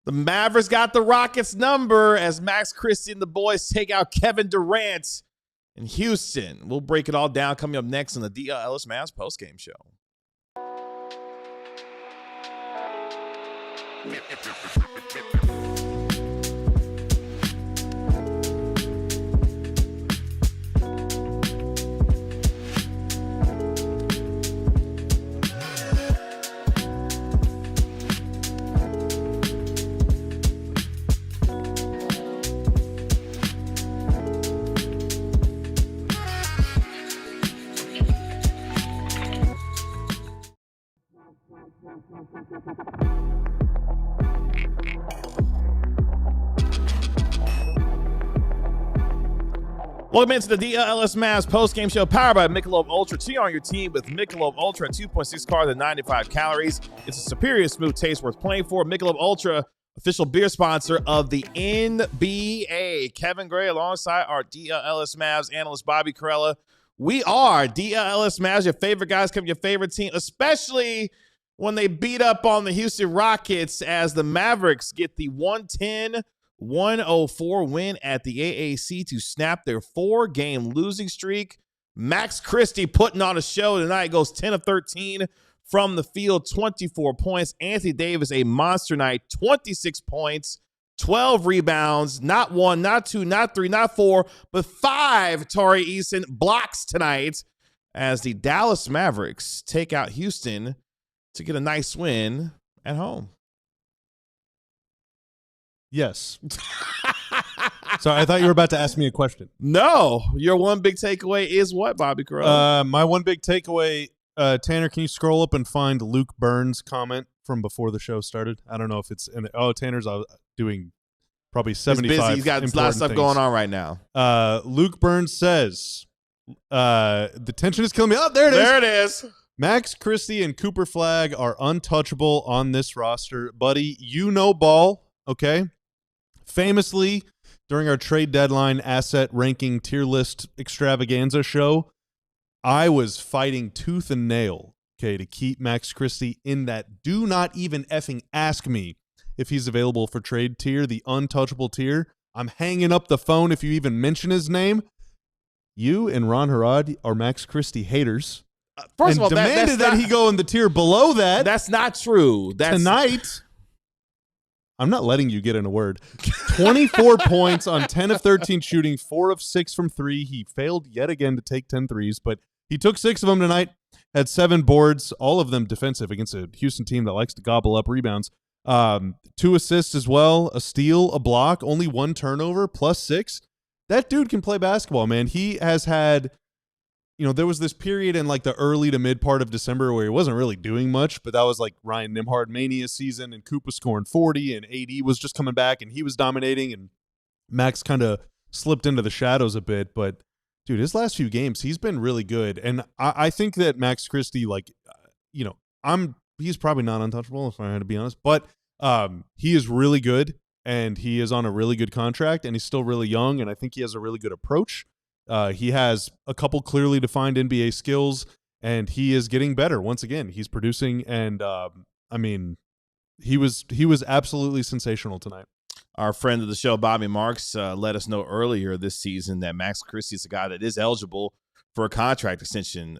The Mavericks got the Rockets number as Max Christie and the boys take out Kevin Durant in Houston. We'll break it all down coming up next on the DLLS Mavs postgame show. Welcome into the DLLS Mavs postgame show powered by Michelob Ultra. Cheer on your team with Michelob Ultra at 2.6 carbs and 95 calories. It's a superior smooth taste worth playing for. Michelob Ultra, official beer sponsor of the NBA. Kevin Gray alongside our DLLS Mavs analyst Bobby Carella. We are DLLS Mavs, your favorite guys, come your favorite team, especially when they beat up on the Houston Rockets as the Mavericks get the 110-104 win at the AAC to snap their 4-game losing streak. Max Christie putting on a show tonight, goes 10 of 13 from the field, 24 points. Anthony Davis, a monster night, 26 points, 12 rebounds, not 1, not 2, not 3, not 4, but 5 Tari Eason blocks tonight as the Dallas Mavericks take out Houston to get a nice win at home. Yes. So I thought you were about to ask me a question. No. Your one big takeaway is what, Bobby Carell? My one big takeaway, Tanner, can you scroll up and find Luke Burns' comment from before the show started? I don't know if it's in Tanner's doing probably 75. He's busy. He's got a lot of stuff going on right now. Luke Burns says, the tension is killing me. Oh, there it is. There it is. Max Christie and Cooper Flagg are untouchable on this roster. Buddy, you know ball, okay? Famously, during our trade deadline asset ranking tier list extravaganza show, I was fighting tooth and nail, okay, to keep Max Christie in that do not even effing ask me if he's available for trade tier, the untouchable tier. I'm hanging up the phone if you even mention his name. You and Ron Harrod are Max Christie haters. First of all, demanded that he go in the tier below that. That's not true. Tonight, I'm not letting you get in a word. 24 points on 10 of 13 shooting, 4 of 6 from 3. He failed yet again to take 10 threes, but he took 6 of them tonight, had 7 boards, all of them defensive against a Houston team that likes to gobble up rebounds. 2 assists as well, a steal, a block, only 1 turnover, plus 6. That dude can play basketball, man. He has had... there was this period in like the early to mid part of December where he wasn't really doing much, but that was like Ryan Nembhard mania season, and Coop was scoring 40, and AD was just coming back, and he was dominating, and Max kind of slipped into the shadows a bit. But, dude, his last few games, he's been really good. And I think that Max Christie, he's probably not untouchable, if I had to be honest, but he is really good, and he is on a really good contract, and he's still really young, and I think he has a really good approach. He has a couple clearly defined NBA skills, and he is getting better. Once again, he's producing, and he was absolutely sensational tonight. Our friend of the show, Bobby Marks, let us know earlier this season that Max Christie is a guy that is eligible for a contract extension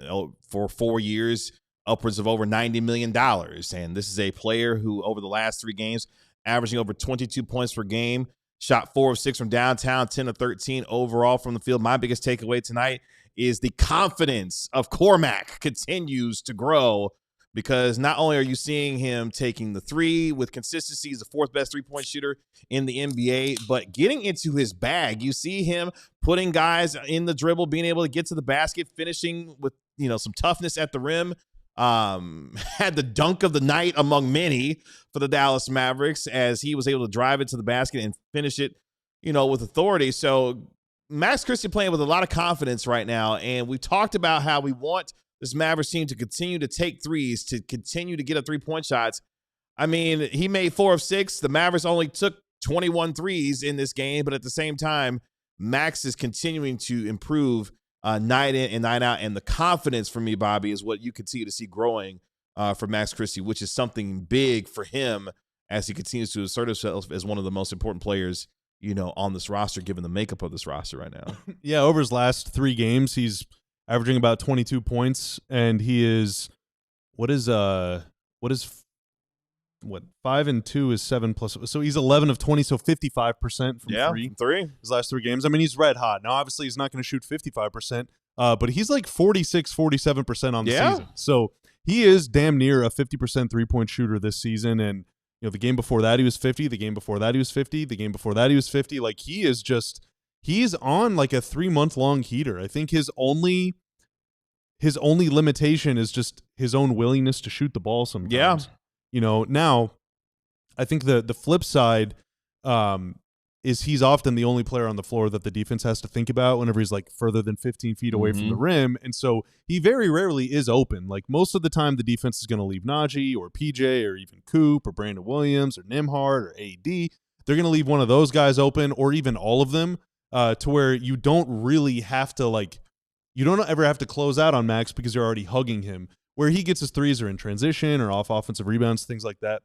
for 4 years, upwards of over $90 million. And this is a player who, over the last 3 games, averaging over 22 points per game, shot 4 of 6 from downtown, 10 of 13 overall from the field. My biggest takeaway tonight is the confidence of Cormac continues to grow, because not only are you seeing him taking the 3 with consistency, he's the 4th best 3-point shooter in the NBA, but getting into his bag, you see him putting guys in the dribble, being able to get to the basket, finishing with some toughness at the rim. Had the dunk of the night among many for the Dallas Mavericks as he was able to drive it to the basket and finish it, with authority. So Max Christie playing with a lot of confidence right now. And we talked about how we want this Mavericks team to continue to take threes, to continue to get 3-point shots. I mean, he made 4 of 6. The Mavericks only took 21 threes in this game, but at the same time, Max is continuing to improve night in and night out, and the confidence for me, Bobby, is what you continue to see growing for Max Christie, which is something big for him as he continues to assert himself as one of the most important players, on this roster, given the makeup of this roster right now. Yeah, over his last 3 games, he's averaging about 22 points, and he is 5 and 2 is 7 plus. So he's 11 of 20, so 55% from three. His last 3 games. I mean, he's red hot. Now, obviously, he's not going to shoot 55%, but he's like 46, 47% on the season. So he is damn near a 50% three-point shooter this season, and the game before that he was 50, the game before that he was 50, the game before that he was 50. Like, he's on like a 3-month-long heater. I think his only limitation is just his own willingness to shoot the ball sometimes. Yeah. Now I think the flip side is he's often the only player on the floor that the defense has to think about whenever he's like further than 15 feet away from the rim. And so he very rarely is open. Like, most of the time the defense is going to leave Najee or PJ or even Coop or Brandon Williams or Nembhard or AD. They're going to leave one of those guys open, or even all of them, to where you don't really have to you don't ever have to close out on Max because you're already hugging him. Where he gets his threes are in transition or off offensive rebounds, things like that,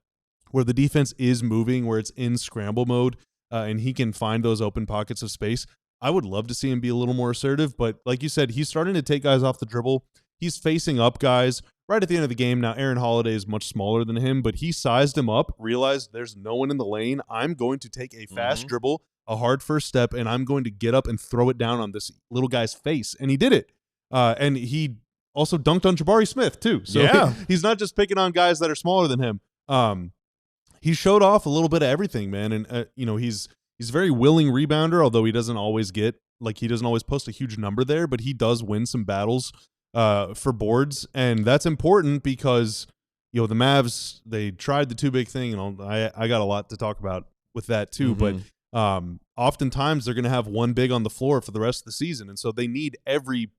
where the defense is moving, where it's in scramble mode, and he can find those open pockets of space. I would love to see him be a little more assertive, but like you said, he's starting to take guys off the dribble. He's facing up guys right at the end of the game. Now, Aaron Holiday is much smaller than him, but he sized him up, realized there's no one in the lane. I'm going to take a fast dribble, a hard first step, and I'm going to get up and throw it down on this little guy's face. And he did it. And he also dunked on Jabari Smith, too. So he's not just picking on guys that are smaller than him. He showed off a little bit of everything, man. And, he's a very willing rebounder, although he doesn't always post a huge number there, but he does win some battles for boards. And that's important because, the Mavs, they tried the too big thing. And I got a lot to talk about with that, too. But oftentimes they're going to have one big on the floor for the rest of the season. And so they need every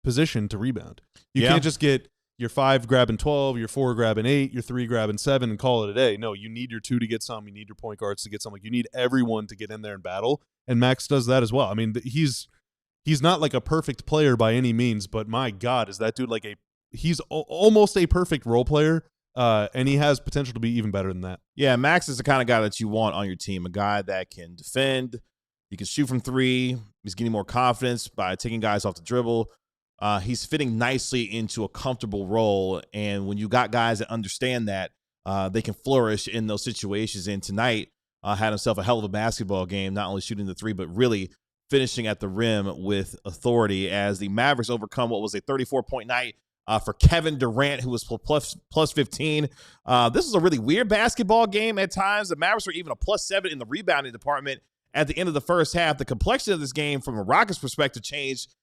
position to rebound. You can't just get your 5 grabbing 12, your 4 grabbing 8, your 3 grabbing 7 and call it a day. No, you need your 2 to get some. You need your point guards to get some. Like, you need everyone to get in there and battle. And Max does that as well. I mean, he's not like a perfect player by any means, but my God, is that dude he's almost a perfect role player. And he has potential to be even better than that. Yeah, Max is the kind of guy that you want on your team, a guy that can defend. He can shoot from 3. He's getting more confidence by taking guys off the dribble. He's fitting nicely into a comfortable role, and when you got guys that understand that, they can flourish in those situations. And tonight had himself a hell of a basketball game, not only shooting the 3, but really finishing at the rim with authority as the Mavericks overcome what was a 34-point night for Kevin Durant, who was plus 15. This was a really weird basketball game at times. The Mavericks were even a plus 7 in the rebounding department at the end of the first half. The complexion of this game from a Rockets perspective changed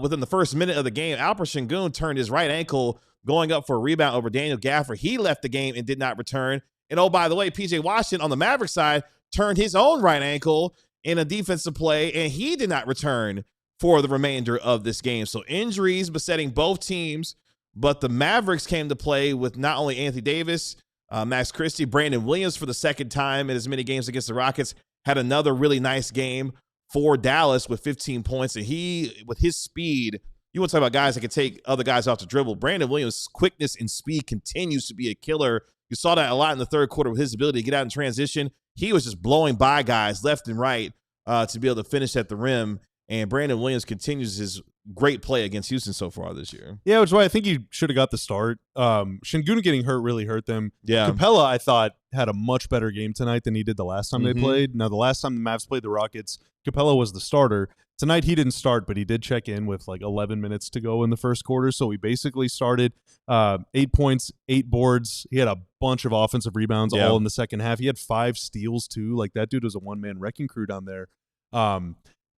within the first minute of the game. Alperen Sengun turned his right ankle going up for a rebound over Daniel Gafford. He left the game and did not return. And oh, by the way, PJ Washington on the Mavericks side turned his own right ankle in a defensive play, and he did not return for the remainder of this game. So injuries besetting both teams, but the Mavericks came to play with not only Anthony Davis, Max Christie, Brandon Williams for the second time in as many games against the Rockets, had another really nice game for Dallas with 15 points. And he, with his speed, you want to talk about guys that can take other guys off the dribble. Brandon Williams' quickness and speed continues to be a killer. You saw that a lot in the third quarter with his ability to get out in transition. He was just blowing by guys left and right to be able to finish at the rim. And Brandon Williams continues his great play against Houston so far this year. Yeah, which is why I think he should have got the start. Sengun getting hurt really hurt them. Yeah. Capella, I thought, had a much better game tonight than he did the last time they played. Now, the last time the Mavs played the Rockets, Capella was the starter. Tonight, he didn't start, but he did check in with like 11 minutes to go in the first quarter. So he basically started 8 points, 8 boards. He had a bunch of offensive rebounds all in the second half. He had 5 steals, too. Like, that dude was a one-man wrecking crew down there.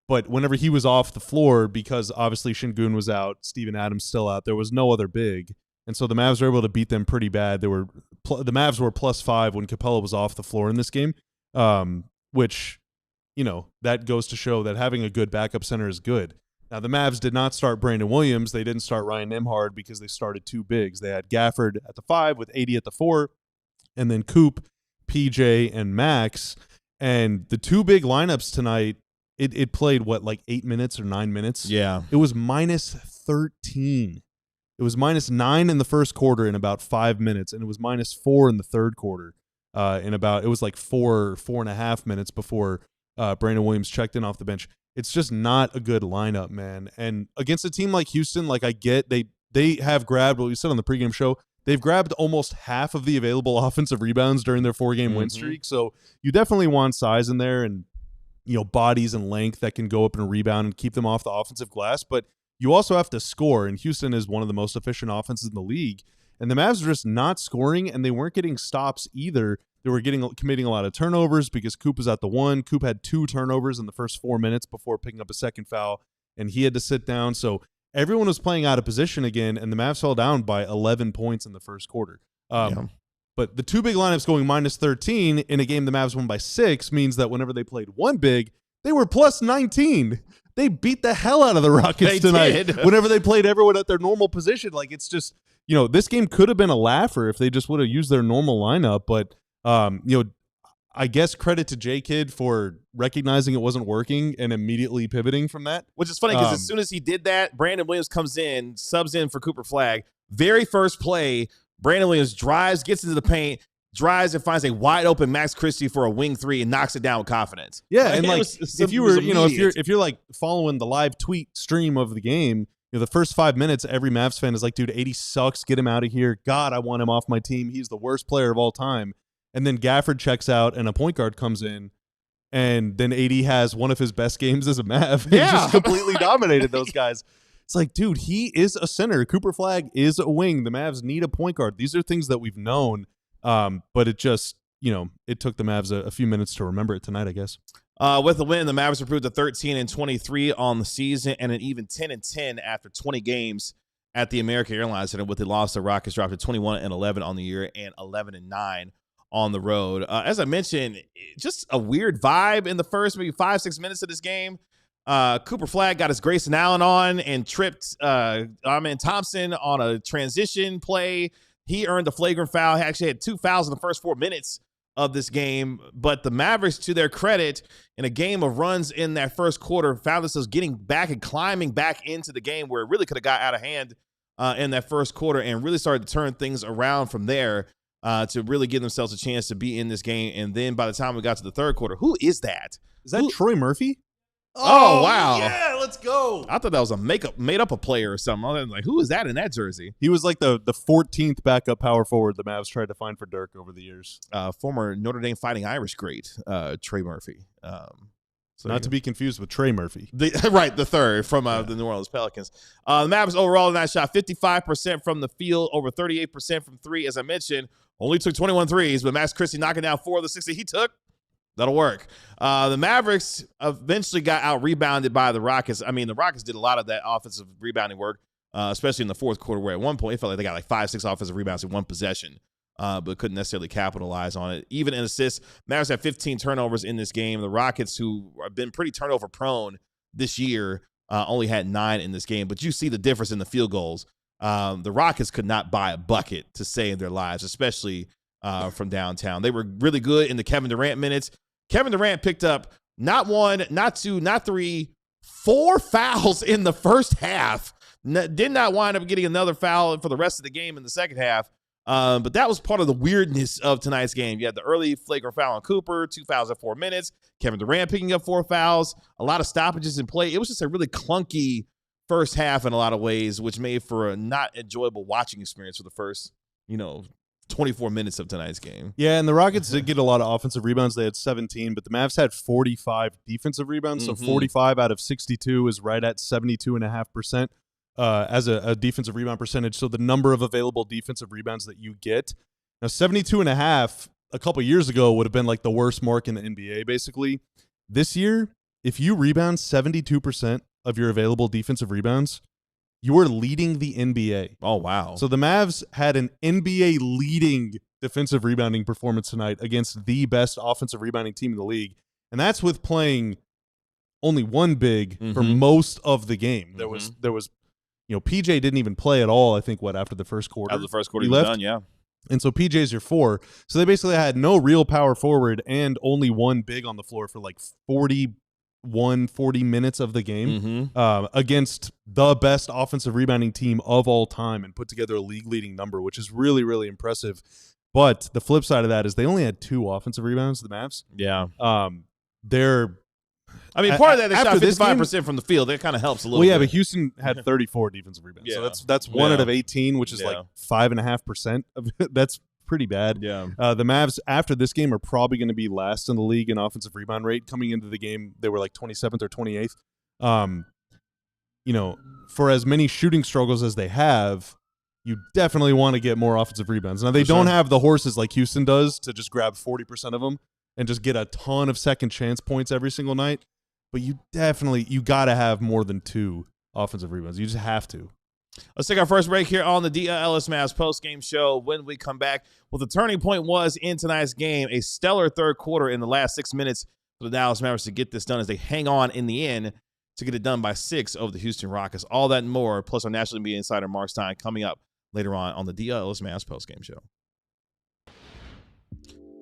But whenever he was off the floor, because obviously Sengun was out, Steven Adams still out, there was no other big. And so the Mavs were able to beat them pretty bad. The Mavs were +5 when Capella was off the floor in this game, which, you know, that goes to show that having a good backup center is good. Now, the Mavs did not start Brandon Williams. They didn't start Ryan Nembhard because they started 2 bigs. They had Gafford at the 5 with 80 at the 4, and then Coop, PJ, and Max. And the 2 big lineups tonight, it played, what, like 8 minutes or 9 minutes? Yeah. It was -13. It was -9 in the first quarter in about 5 minutes, and it was -4 in the third quarter. in about, it was like 4.5 minutes before Brandon Williams checked in off the bench. It's just not a good lineup, man. And against a team like Houston, like I get they have grabbed, what we said on the pregame show, they've grabbed almost half of the available offensive rebounds during their 4-game win streak. So you definitely want size in there and, bodies and length that can go up and rebound and keep them off the offensive glass. But you also have to score, and Houston is one of the most efficient offenses in the league. And the Mavs are just not scoring, and they weren't getting stops either. They were committing a lot of turnovers because Coop was at the one. Coop had 2 turnovers in the first 4 minutes before picking up a second foul, and he had to sit down. So everyone was playing out of position again, and the Mavs fell down by 11 points in the first quarter. But the 2 big lineups going minus 13 in a game the Mavs won by 6 means that whenever they played 1 big, they were plus 19. They beat the hell out of the Rockets tonight. Whenever they played everyone at their normal position. Like, it's just, this game could have been a laugher if they just would have used their normal lineup. But, I guess credit to J-Kid for recognizing it wasn't working and immediately pivoting from that. Which is funny because as soon as he did that, Brandon Williams comes in, subs in for Cooper Flagg. Very first play, Brandon Williams drives, gets into the paint, drives and finds a wide open Max Christie for a wing 3 and knocks it down with confidence. Yeah, and like if you're like following the live tweet stream of the game, the first 5 minutes, every Mavs fan is like, dude, 80 sucks. Get him out of here. God, I want him off my team. He's the worst player of all time. And then Gafford checks out and a point guard comes in. And then 80 has one of his best games as a Mav. He just completely dominated those guys. It's like, dude, he is a center. Cooper Flagg is a wing. The Mavs need a point guard. These are things that we've known. But it just, it took the Mavs a few minutes to remember it tonight, I guess. With the win, the Mavericks improved to 13-23 on the season and an even 10-10 after 20 games at the American Airlines Center. With the loss, the Rockets dropped to 21-11 on the year and 11-9 on the road. As I mentioned, just a weird vibe in the first maybe 5-6 minutes of this game. Cooper Flagg got his Grayson Allen on and tripped Amen Thompson on a transition play. He earned a flagrant foul. He actually had 2 fouls in the first 4 minutes of this game. But the Mavericks, to their credit, in a game of runs in that first quarter, found themselves getting back and climbing back into the game where it really could have got out of hand in that first quarter and really started to turn things around from there to really give themselves a chance to be in this game. And then by the time we got to the third quarter, who is that? Is that Troy Murphy? Oh, wow. Yeah, let's go. I thought that was a made up a player or something. I was like, who is that in that jersey? He was like the 14th backup power forward the Mavs tried to find for Dirk over the years. Former Notre Dame Fighting Irish great, Trey Murphy. Not to be confused with Trey Murphy. The third from the New Orleans Pelicans. The Mavs overall tonight shot 55% from the field, over 38% from 3. As I mentioned, only took 21 threes, but Max Christie knocking down 4 of the 6 that he took. That'll work. The Mavericks eventually got out-rebounded by the Rockets. I mean, the Rockets did a lot of that offensive rebounding work, especially in the fourth quarter, where at one point it felt like they got like 5-6 offensive rebounds in one possession, but couldn't necessarily capitalize on it. Even in assists, Mavericks had 15 turnovers in this game. The Rockets, who have been pretty turnover-prone this year, only had 9 in this game. But you see the difference in the field goals. The Rockets could not buy a bucket to save their lives, especially from downtown. They were really good in the Kevin Durant minutes. Kevin Durant picked up not 1, not 2, not 3, 4 fouls in the first half. Did not wind up getting another foul for the rest of the game in the second half. But that was part of the weirdness of tonight's game. You had the early flagrant foul on Cooper, 2 fouls in 4 minutes. Kevin Durant picking up 4 fouls, a lot of stoppages in play. It was just a really clunky first half in a lot of ways, which made for a not enjoyable watching experience for the first, 24 minutes of tonight's game. Yeah, and the Rockets did get a lot of offensive rebounds. They had 17, but the Mavs had 45 defensive rebounds. So 45 out of 62 is right at 72.5% as a defensive rebound percentage. So the number of available defensive rebounds that you get. Now, 72.5 a couple years ago would have been like the worst mark in the NBA, basically. This year, if you rebound 72% of your available defensive rebounds, you are leading the NBA. Oh, wow. So the Mavs had an NBA-leading defensive rebounding performance tonight against the best offensive rebounding team in the league. And that's with playing only 1 big for most of the game. There was PJ didn't even play at all, I think, after the first quarter. After the first quarter, he was done, yeah. And so PJ's your 4. So they basically had no real power forward and only 1 big on the floor for like 40 minutes of the game against the best offensive rebounding team of all time and put together a league-leading number, which is really, really impressive. But the flip side of that is they only had 2 offensive rebounds, the Mavs. Yeah. They're I mean, part of that, they shot after this 55% from the field. That kind of helps a little Well, yeah, bit. but Houston had 34 defensive rebounds. Yeah. So that's 1 out of 18, which is Yeah. like 5.5% of it. That's pretty bad. Yeah. The Mavs, after this game, are probably going to be last in the league in offensive rebound rate. Coming into the game, they were like 27th or 28th. You know, for as many shooting struggles as they have, you definitely want to get more offensive rebounds. Now, they don't have the horses like Houston does to just grab 40% of them and just get a ton of second chance points every single night. But you got to have more than 2 offensive rebounds. You just have to. Let's take our first break here on the DLLS Mavs post-game show. When we come back, well, the turning point was in tonight's game, a stellar third quarter in the last 6 minutes for the Dallas Mavericks to get this done as they hang on in the end to get it done by 6 over the Houston Rockets. All that and more, plus our national media insider Marc Stein coming up later on the DLLS Mavs post-game show.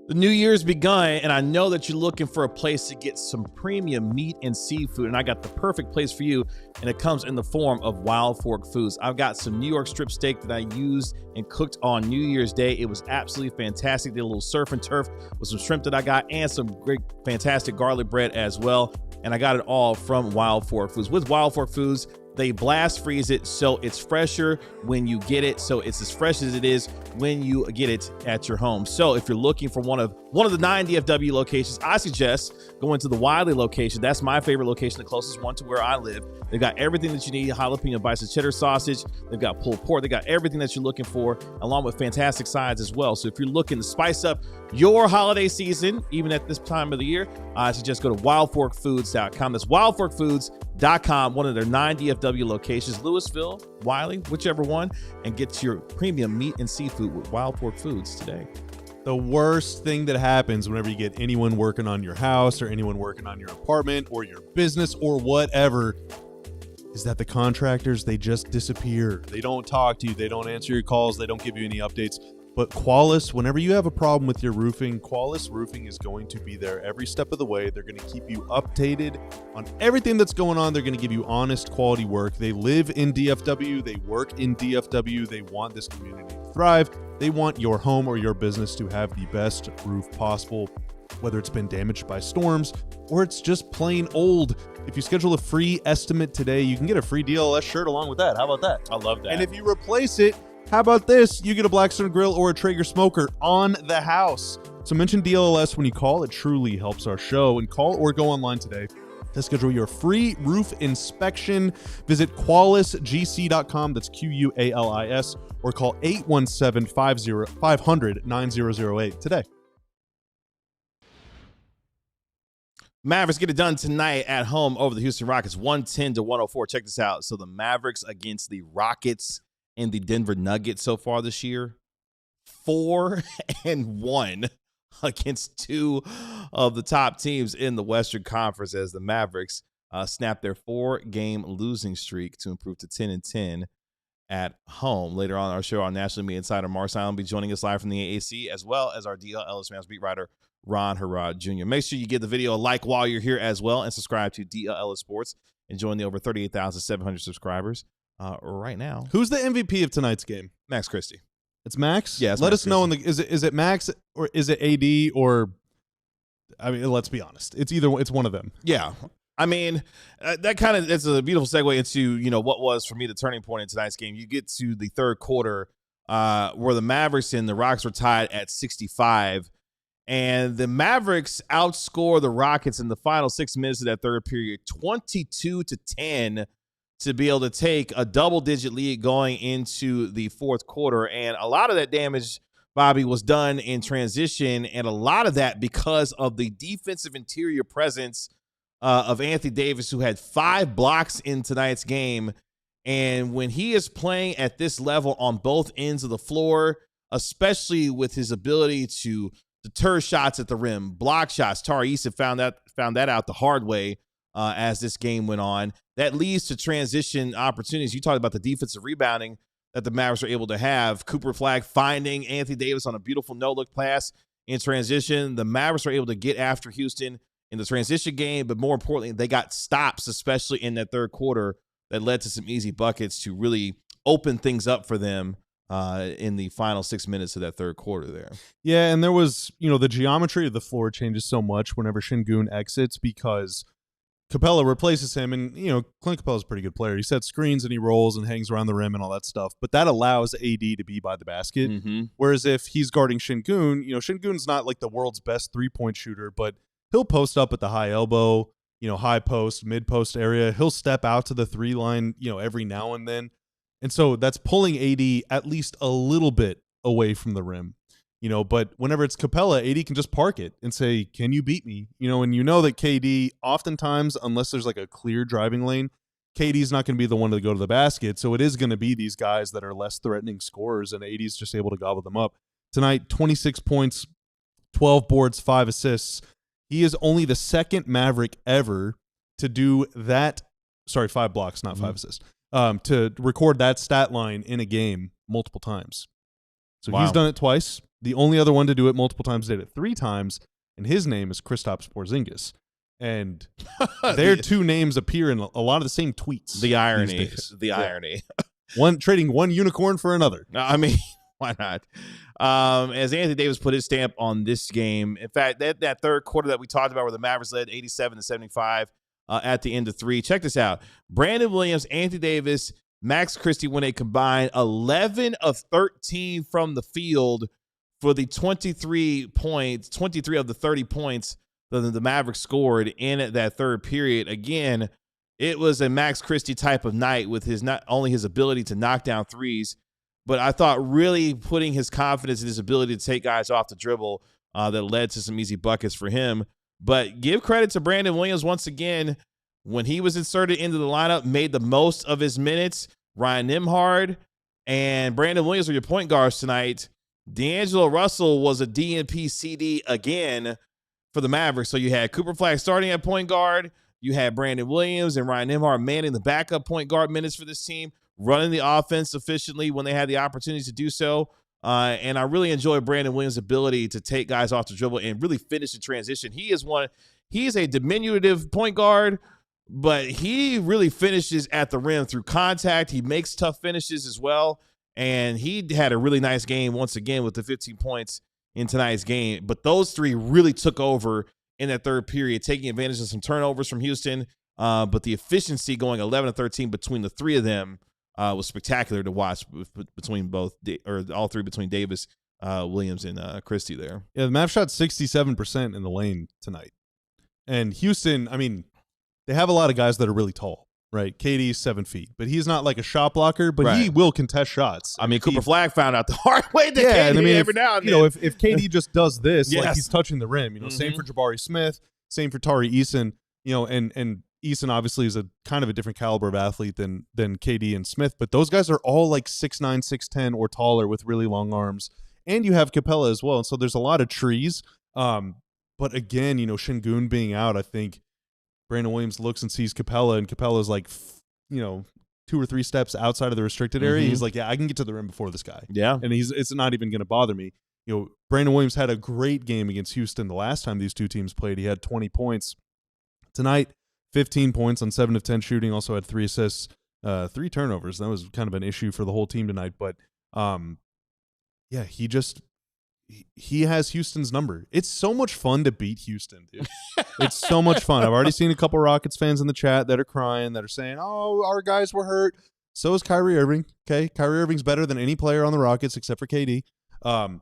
The new year's begun, and I know that you're looking for a place to get some premium meat and seafood, and I got the perfect place for you, and it comes in the form of Wild Fork Foods. I've got some New York strip steak that I used and cooked on New Year's Day. It was absolutely fantastic. Did a little surf and turf with some shrimp that I got and some great, fantastic garlic bread as well, and I got it all from Wild Fork Foods. With Wild Fork Foods, they blast freeze it so it's fresher when you get it, so it's as fresh as it is when you get it at your home. So if you're looking for one of the 9 DFW locations, I suggest going to the Wiley location. That's my favorite location, the closest one to where I live. They've got everything that you need: jalapeno bison cheddar sausage, they've got pulled pork, they got everything that you're looking for, along with fantastic sides as well. So if you're looking to spice up your holiday season, even at this time of the year, I suggest go to wildforkfoods.com. That's wildforkfoods.com, one of their 9 DFW locations, Louisville, Wiley, whichever one, and get your premium meat and seafood with Wild Fork Foods today. The worst thing that happens whenever you get anyone working on your house or anyone working on your apartment or your business or whatever is that the contractors, they just disappear. They don't talk to you. They don't answer your calls. They don't give you any updates. But Qualis, whenever you have a problem with your roofing, Qualis Roofing is going to be there every step of the way. They're going to keep you updated on everything that's going on. They're going to give you honest, quality work. They live in DFW. They work in DFW. They want this community to thrive. They want your home or your business to have the best roof possible, whether it's been damaged by storms or it's just plain old. If you schedule a free estimate today, you can get a free DLLS shirt along with that. How about that? I love that. And if you replace it, how about this? You get a Blackstone grill or a Traeger smoker on the house. So mention DLLS when you call. It truly helps our show. And call or go online today to schedule your free roof inspection. Visit QualisGC.com. That's QUALIS. Or call 817-500-9008 today. Mavericks get it done tonight at home over the Houston Rockets, 110-104. Check this out. So the Mavericks against the Rockets and the Denver Nuggets so far this year, 4-1 against 2 of the top teams in the Western Conference as the Mavericks snap their 4-game losing streak to improve to 10-10 at home. Later on our show, our national media insider Marc Stein will be joining us live from the AAC, as well as our DLLS Mavs beat writer Harrod Jr. Make sure you give the video a like while you're here as well, and subscribe to DLLS Sports and join the over 38,700 subscribers right now. Who's the MVP of tonight's game? Max Christie. It's Max? Yeah, let us know. Is it Max or is it AD or, I mean, let's be honest. It's one of them. Yeah. I mean, it's a beautiful segue into, what was for me the turning point in tonight's game. You get to the third quarter where the Mavericks and the Rockets were tied at 65. And the Mavericks outscore the Rockets in the final 6 minutes of that third period, 22-10, to be able to take a double-digit lead going into the fourth quarter. And a lot of that damage, Bobby, was done in transition, and a lot of that because of the defensive interior presence of Anthony Davis, who had 5 blocks in tonight's game. And when he is playing at this level on both ends of the floor, especially with his ability to deter shots at the rim, block shots, Tari Eason found that out the hard way as this game went on. That leads to transition opportunities. You talked about the defensive rebounding that the Mavericks are able to have. Cooper Flagg finding Anthony Davis on a beautiful no-look pass in transition. The Mavericks are able to get after Houston in the transition game, but more importantly, they got stops, especially in that third quarter, that led to some easy buckets to really open things up for them in the final 6 minutes of that third quarter there. Yeah, and there was, the geometry of the floor changes so much whenever Sengun exits because Capella replaces him, and, Clint Capella's a pretty good player. He sets screens and he rolls and hangs around the rim and all that stuff, but that allows AD to be by the basket. Mm-hmm. Whereas if he's guarding Sengun, Sengun's not like the world's best three-point shooter, but he'll post up at the high elbow, high post, mid-post area. He'll step out to the three line, every now and then. And so that's pulling AD at least a little bit away from the rim. But whenever it's Capella, AD can just park it and say, can you beat me? And that KD oftentimes, unless there's like a clear driving lane, KD's not going to be the one to go to the basket. So it is going to be these guys that are less threatening scorers, and AD's just able to gobble them up. Tonight, 26 points, 12 boards, 5 assists. He is only the second Maverick ever to do that. Sorry, 5 blocks, not 5 assists. To record that stat line in a game multiple times. So he's done it twice. The only other one to do it multiple times did it 3 times, and his name is Kristaps Porzingis. And their two names appear in a lot of the same tweets. The irony. Irony. Trading one unicorn for another. I mean, why not? As Anthony Davis put his stamp on this game, in fact, that third quarter that we talked about where the Mavericks led 87-75 at the end of 3. Check this out. Brandon Williams, Anthony Davis, Max Christie went a combined 11 of 13 from the field for the 23 of the 30 points that the Mavericks scored in that third period. Again, it was a Max Christie type of night with not only his ability to knock down threes, but I thought really putting his confidence in his ability to take guys off the dribble that led to some easy buckets for him. But give credit to Brandon Williams once again. When he was inserted into the lineup, made the most of his minutes. Ryan Nembhard and Brandon Williams were your point guards tonight. D'Angelo Russell was a DNP-CD again for the Mavericks. So you had Cooper Flagg starting at point guard. You had Brandon Williams and Ryan Nembhard manning the backup point guard minutes for this team, running the offense efficiently when they had the opportunity to do so. And I really enjoy Brandon Williams' ability to take guys off the dribble and really finish the transition. He's a diminutive point guard, but he really finishes at the rim through contact. He makes tough finishes as well. And he had a really nice game once again with the 15 points in tonight's game. But those 3 really took over in that third period, taking advantage of some turnovers from Houston. But the efficiency going 11 of 13 between the 3 of them was spectacular to watch between all 3 between Davis, Williams, and Christie there. Yeah, the Mavs shot 67% in the lane tonight. And Houston, I mean, they have a lot of guys that are really tall, right? KD's 7 feet, but he's not like a shot blocker, but he will contest shots. I mean, Cooper Flagg found out the hard way that KD every now and then. If KD just does this, like he's touching the rim, same for Jabari Smith, same for Tari Eason, and Eason obviously is a kind of a different caliber of athlete than KD and Smith, but those guys are all like 6'9", 6'10", or taller with really long arms. And you have Capella as well, and so there's a lot of trees. But again, Sengun being out, I think Brandon Williams looks and sees Capella, and Capella's like, 2 or 3 steps outside of the restricted area. He's like, yeah, I can get to the rim before this guy. Yeah. And it's not even going to bother me. Brandon Williams had a great game against Houston the last time these two teams played. He had 20 points. Tonight, 15 points on 7 of 10 shooting, also had 3 assists, 3 turnovers. That was kind of an issue for the whole team tonight. But, yeah, he has Houston's number. It's so much fun to beat Houston, dude. It's so much fun. I've already seen a couple Rockets fans in the chat that are crying, that are saying, oh, our guys were hurt. So is Kyrie Irving. Okay, Kyrie Irving's better than any player on the Rockets except for KD. And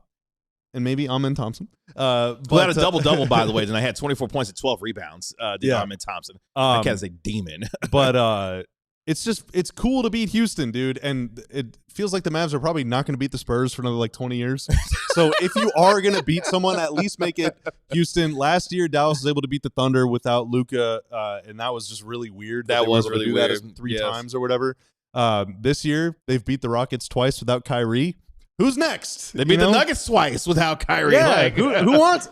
maybe Amen Thompson. Who had a double-double, by the way, and I had 24 points and 12 rebounds. Amen Thompson. That guy's a demon. But it's cool to beat Houston, dude. And it feels like the Mavs are probably not going to beat the Spurs for another like 20 years. So if you are going to beat someone, at least make it Houston. Last year, Dallas was able to beat the Thunder without Luka, and that was just really weird. That was really weird. That 3 times or whatever. This year, they've beat the Rockets twice without Kyrie. Who's next? They beat the Nuggets twice without Kyrie. Yeah, who wants?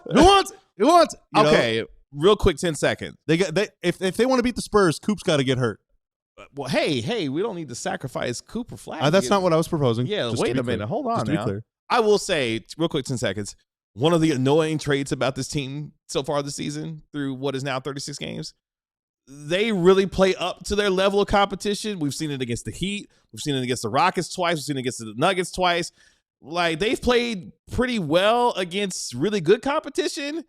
Okay, real quick, 10 seconds. If they want to beat the Spurs, Coop's got to get hurt. Well, hey, we don't need to sacrifice Cooper Flagg. That's not what I was proposing. Yeah, wait a minute. Hold on now. I will say, real quick, 10 seconds, one of the annoying traits about this team so far this season through what is now 36 games, they really play up to their level of competition. We've seen it against the Heat. We've seen it against the Rockets twice. We've seen it against the Nuggets twice. Like, they've played pretty well against really good competition,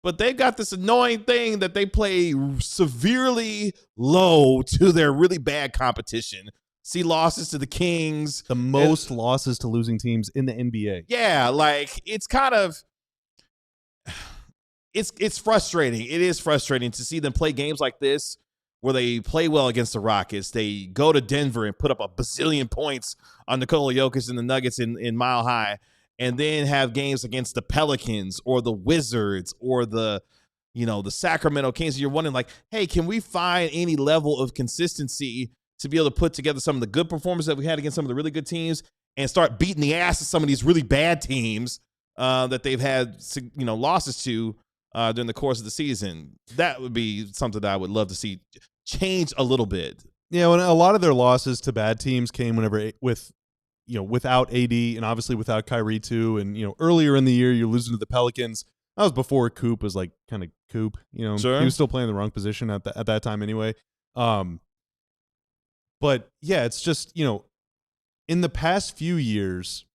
but they've got this annoying thing that they play severely low to their really bad competition. See losses to the Kings. The most losses to losing teams in the NBA. Yeah, like, it's kind of it's frustrating. It is frustrating to see them play games like this where they play well against the Rockets. They go to Denver and put up a bazillion points on Nikola Jokic and the Nuggets in Mile High, and then have games against the Pelicans or the Wizards or the Sacramento Kings. And you're wondering, like, hey, can we find any level of consistency to be able to put together some of the good performances that we had against some of the really good teams and start beating the ass of some of these really bad teams that they've had, losses to during the course of the season? That would be something that I would love to see change a little bit. Yeah, when a lot of their losses to bad teams came without AD and obviously without Kyrie too, and earlier in the year you're losing to the Pelicans. That was before Coop was like kind of Coop. Sure. He was still playing the wrong position at that time anyway. But yeah, it's just, in the past few years,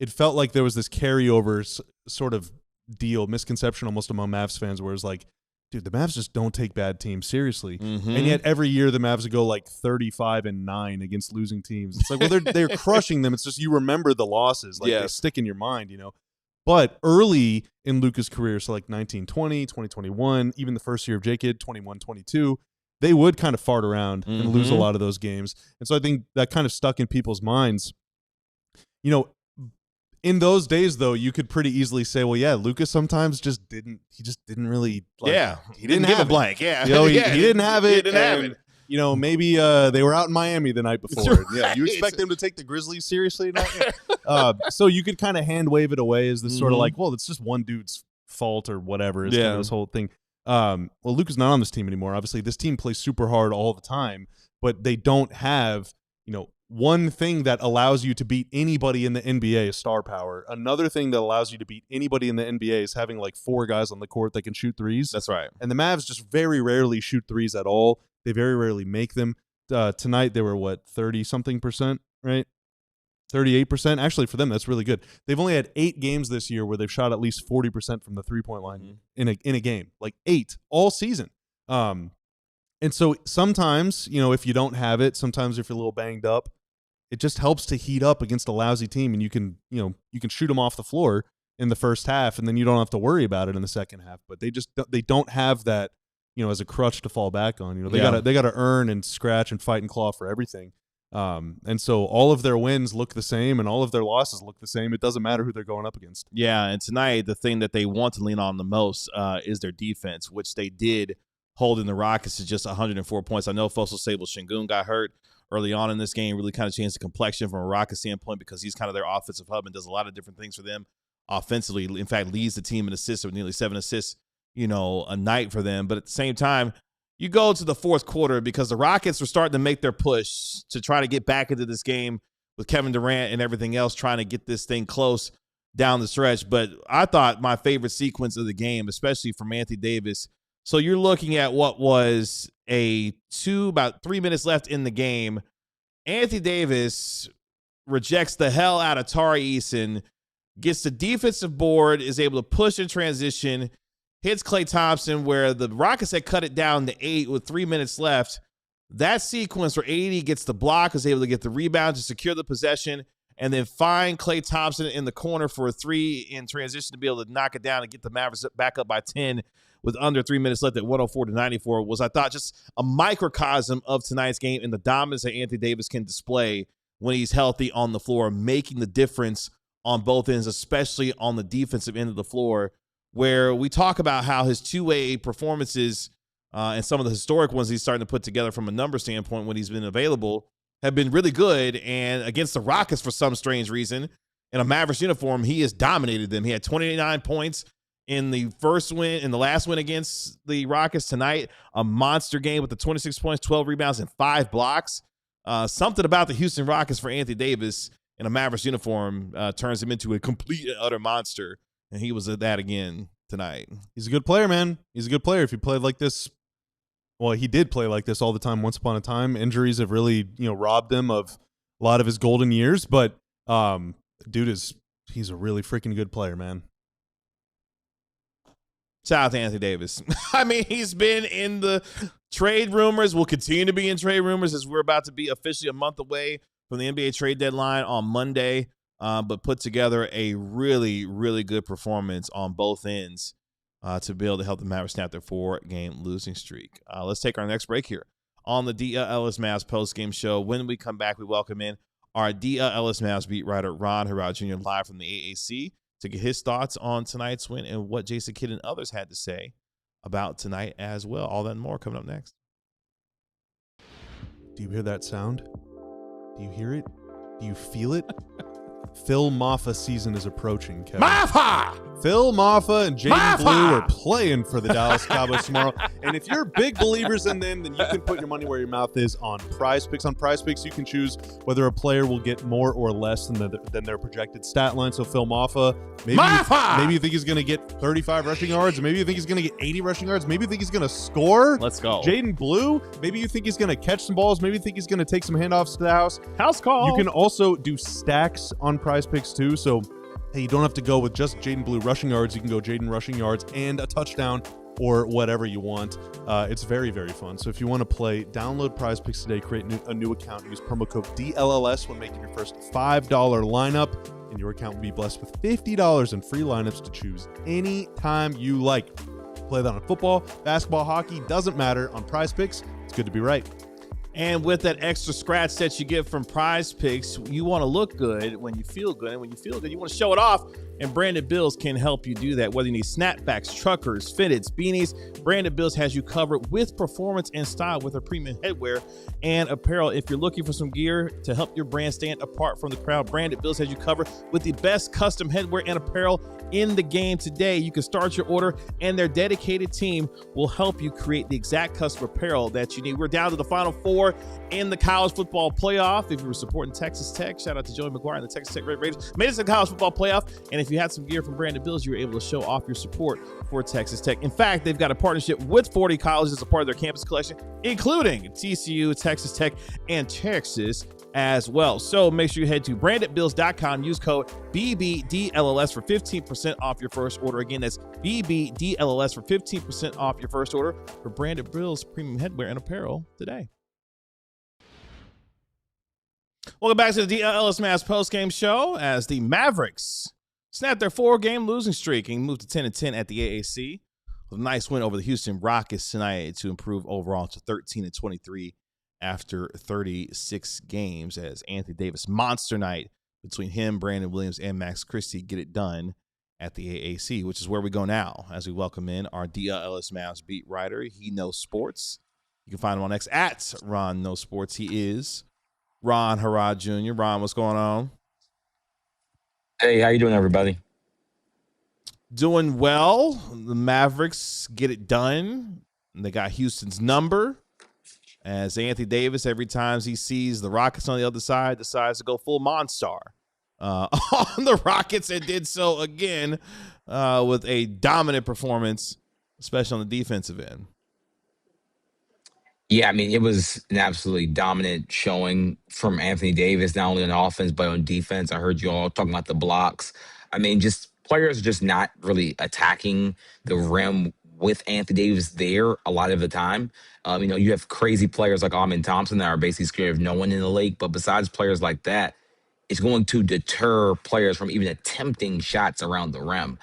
it felt like there was this carryover sort of misconception almost among Mavs fans where it's like, dude, the Mavs just don't take bad teams seriously. Mm-hmm. And yet every year the Mavs would go like 35-9 against losing teams. It's like, well, they're crushing them. It's just you remember the losses. Like, they stick in your mind, But early in Luka's career, so like 1920, 2021, even the first year of J-Kid, 21-22, they would kind of fart around and lose a lot of those games. And so I think that kind of stuck in people's minds. In those days, though, you could pretty easily say, well, yeah, Luka sometimes just didn't really. He didn't give a blank. Yeah. He didn't have it. He didn't have it. Maybe they were out in Miami the night before. Right. Yeah, you expect them to take the Grizzlies seriously? So you could kind of hand wave it away as this sort of like, well, it's just one dude's fault or whatever. It's kind of this whole thing. Well, Luka's not on this team anymore. Obviously, this team plays super hard all the time, but they don't have, one thing that allows you to beat anybody in the NBA is star power. Another thing that allows you to beat anybody in the NBA is having like 4 guys on the court that can shoot threes. That's right. And the Mavs just very rarely shoot threes at all. They very rarely make them. Tonight, they were, 30-something%, right? 38%. Actually, for them, that's really good. They've only had 8 games this year where they've shot at least 40% from the three-point line in a game. Like 8 all season. And so sometimes, if you don't have it, sometimes if you're a little banged up, it just helps to heat up against a lousy team, and you can shoot them off the floor in the first half, and then you don't have to worry about it in the second half. But they don't have that, as a crutch to fall back on. They gotta earn and scratch and fight and claw for everything. And so all of their wins look the same, and all of their losses look the same. It doesn't matter who they're going up against. Yeah, and tonight the thing that they want to lean on the most is their defense, which they did, holding the Rockets to just 104 points. I know folks will say, well, Sengun got hurt early on in this game, really kind of changed the complexion from a Rockets standpoint because he's kind of their offensive hub and does a lot of different things for them offensively. In fact, leads the team in assists with nearly 7 assists, a night for them. But at the same time, you go to the fourth quarter because the Rockets were starting to make their push to try to get back into this game with Kevin Durant and everything else, trying to get this thing close down the stretch. But I thought my favorite sequence of the game, especially from Anthony Davis. So you're looking at what was about 3 minutes left in the game. Anthony Davis rejects the hell out of Tari Eason, gets the defensive board, is able to push in transition, hits Klay Thompson where the Rockets had cut it down to 8 with 3 minutes left. That sequence where AD gets the block, is able to get the rebound to secure the possession, and then find Klay Thompson in the corner for a 3 in transition to be able to knock it down and get the Mavericks back up by 10 with under 3 minutes left at 104-94 was, I thought, just a microcosm of tonight's game and the dominance that Anthony Davis can display when he's healthy on the floor, making the difference on both ends, especially on the defensive end of the floor, where we talk about how his two-way performances and some of the historic ones he's starting to put together from a number standpoint when he's been available have been really good. And against the Rockets, for some strange reason, in a Mavericks uniform, he has dominated them. He had 29 points in the last win against the Rockets tonight. A monster game with the 26 points, 12 rebounds, and 5 blocks. Something about the Houston Rockets for Anthony Davis in a Mavericks uniform turns him into a complete and utter monster. And he was at that again tonight. He's a good player, man. He's a good player. If he played like this Well, he did play like this all the time once upon a time. Injuries have really, robbed him of a lot of his golden years, but he's a really freaking good player, man. Shout out to Anthony Davis. I mean, he's been in the trade rumors, will continue to be in trade rumors as we're about to be officially a month away from the NBA trade deadline on Monday, but put together a really, really good performance on both ends to be able to help the Mavericks snap their 4-game losing streak. Let's take our next break here on the DLLS Mavs post-game show. When we come back, we welcome in our DLLS Mavs beat writer, Harrod Jr., live from the AAC to get his thoughts on tonight's win and what Jason Kidd and others had to say about tonight as well. All that and more coming up next. Do you hear that sound? Do you hear it? Do you feel it? Phil Maffa season is approaching, Kevin. Maffa! Phil Maffa and Jaden Blue are playing for the Dallas Cowboys tomorrow. And if you're big believers in them, then you can put your money where your mouth is on Prize Picks. On Prize Picks, you can choose whether a player will get more or less than their projected stat line. So Phil Maffa, maybe you think he's going to get 35 rushing yards. Maybe you think he's going to get 80 rushing yards. Maybe you think he's going to score. Let's go. Jaden Blue, maybe you think he's going to catch some balls. Maybe you think he's going to take some handoffs to the house. House call. You can also do stacks on Prize Picks too. So hey, you don't have to go with just Jaden Blue rushing yards. You can go Jaden rushing yards and a touchdown or whatever you want. It's very, very fun. So if you want to play, download Prize Picks today, create a new account, use promo code DLLS when making your first $5 lineup, and your account will be blessed with $50 in free lineups to choose any time you like. Play that on football, basketball, hockey, doesn't matter. On Prize Picks, it's good to be right. And with that extra scratch that you get from Prize Picks, you want to look good when you feel good. And when you feel good, you want to show it off. And Branded Bills can help you do that. Whether you need snapbacks, truckers, fitteds, beanies, Branded Bills has you covered with performance and style with their premium headwear and apparel. If you're looking for some gear to help your brand stand apart from the crowd, Branded Bills has you covered with the best custom headwear and apparel in the game today. You can start your order, and their dedicated team will help you create the exact custom apparel that you need. We're down to the Final Four in the college football playoff. If you were supporting Texas Tech, shout out to Joey McGuire and the Texas Tech Red Raiders. Made it to the college football playoff, and if you had some gear from Branded Bills, you were able to show off your support for Texas Tech. In fact, they've got a partnership with 40 colleges as a part of their campus collection, including TCU, Texas Tech, and Texas as well. So make sure you head to brandedbills.com, use code BBDLLS for 15% off your first order. Again, that's BBDLLS for 15% off your first order for Branded Bills premium headwear and apparel today. Welcome back to the DLLS Mavs postgame show as the Mavericks snapped their 4-game losing streak and moved to 10-10 at the AAC with a nice win over the Houston Rockets tonight to improve overall to 13-23 after 36 games as Anthony Davis monster night between him, Brandon Williams, and Max Christie get it done at the AAC, which is where we go now as we welcome in our DLLS Mavs beat writer. He knows sports. You can find him on X at Ron Knows Sports. He is Harrod Jr. Ron, what's going on? Hey, how you doing, everybody? Doing well. The Mavericks get it done. They got Houston's number as Anthony Davis, every time he sees the Rockets on the other side, decides to go full Monstar on the Rockets and did so again with a dominant performance, especially on the defensive end. Yeah, I mean, it was an absolutely dominant showing from Anthony Davis, not only on offense, but on defense. I heard you all talking about the blocks. I mean, just players just not really attacking the rim with Anthony Davis there a lot of the time. You have crazy players like Amen Thompson that are basically scared of no one in the league. But besides players like that, it's going to deter players from even attempting shots around the rim.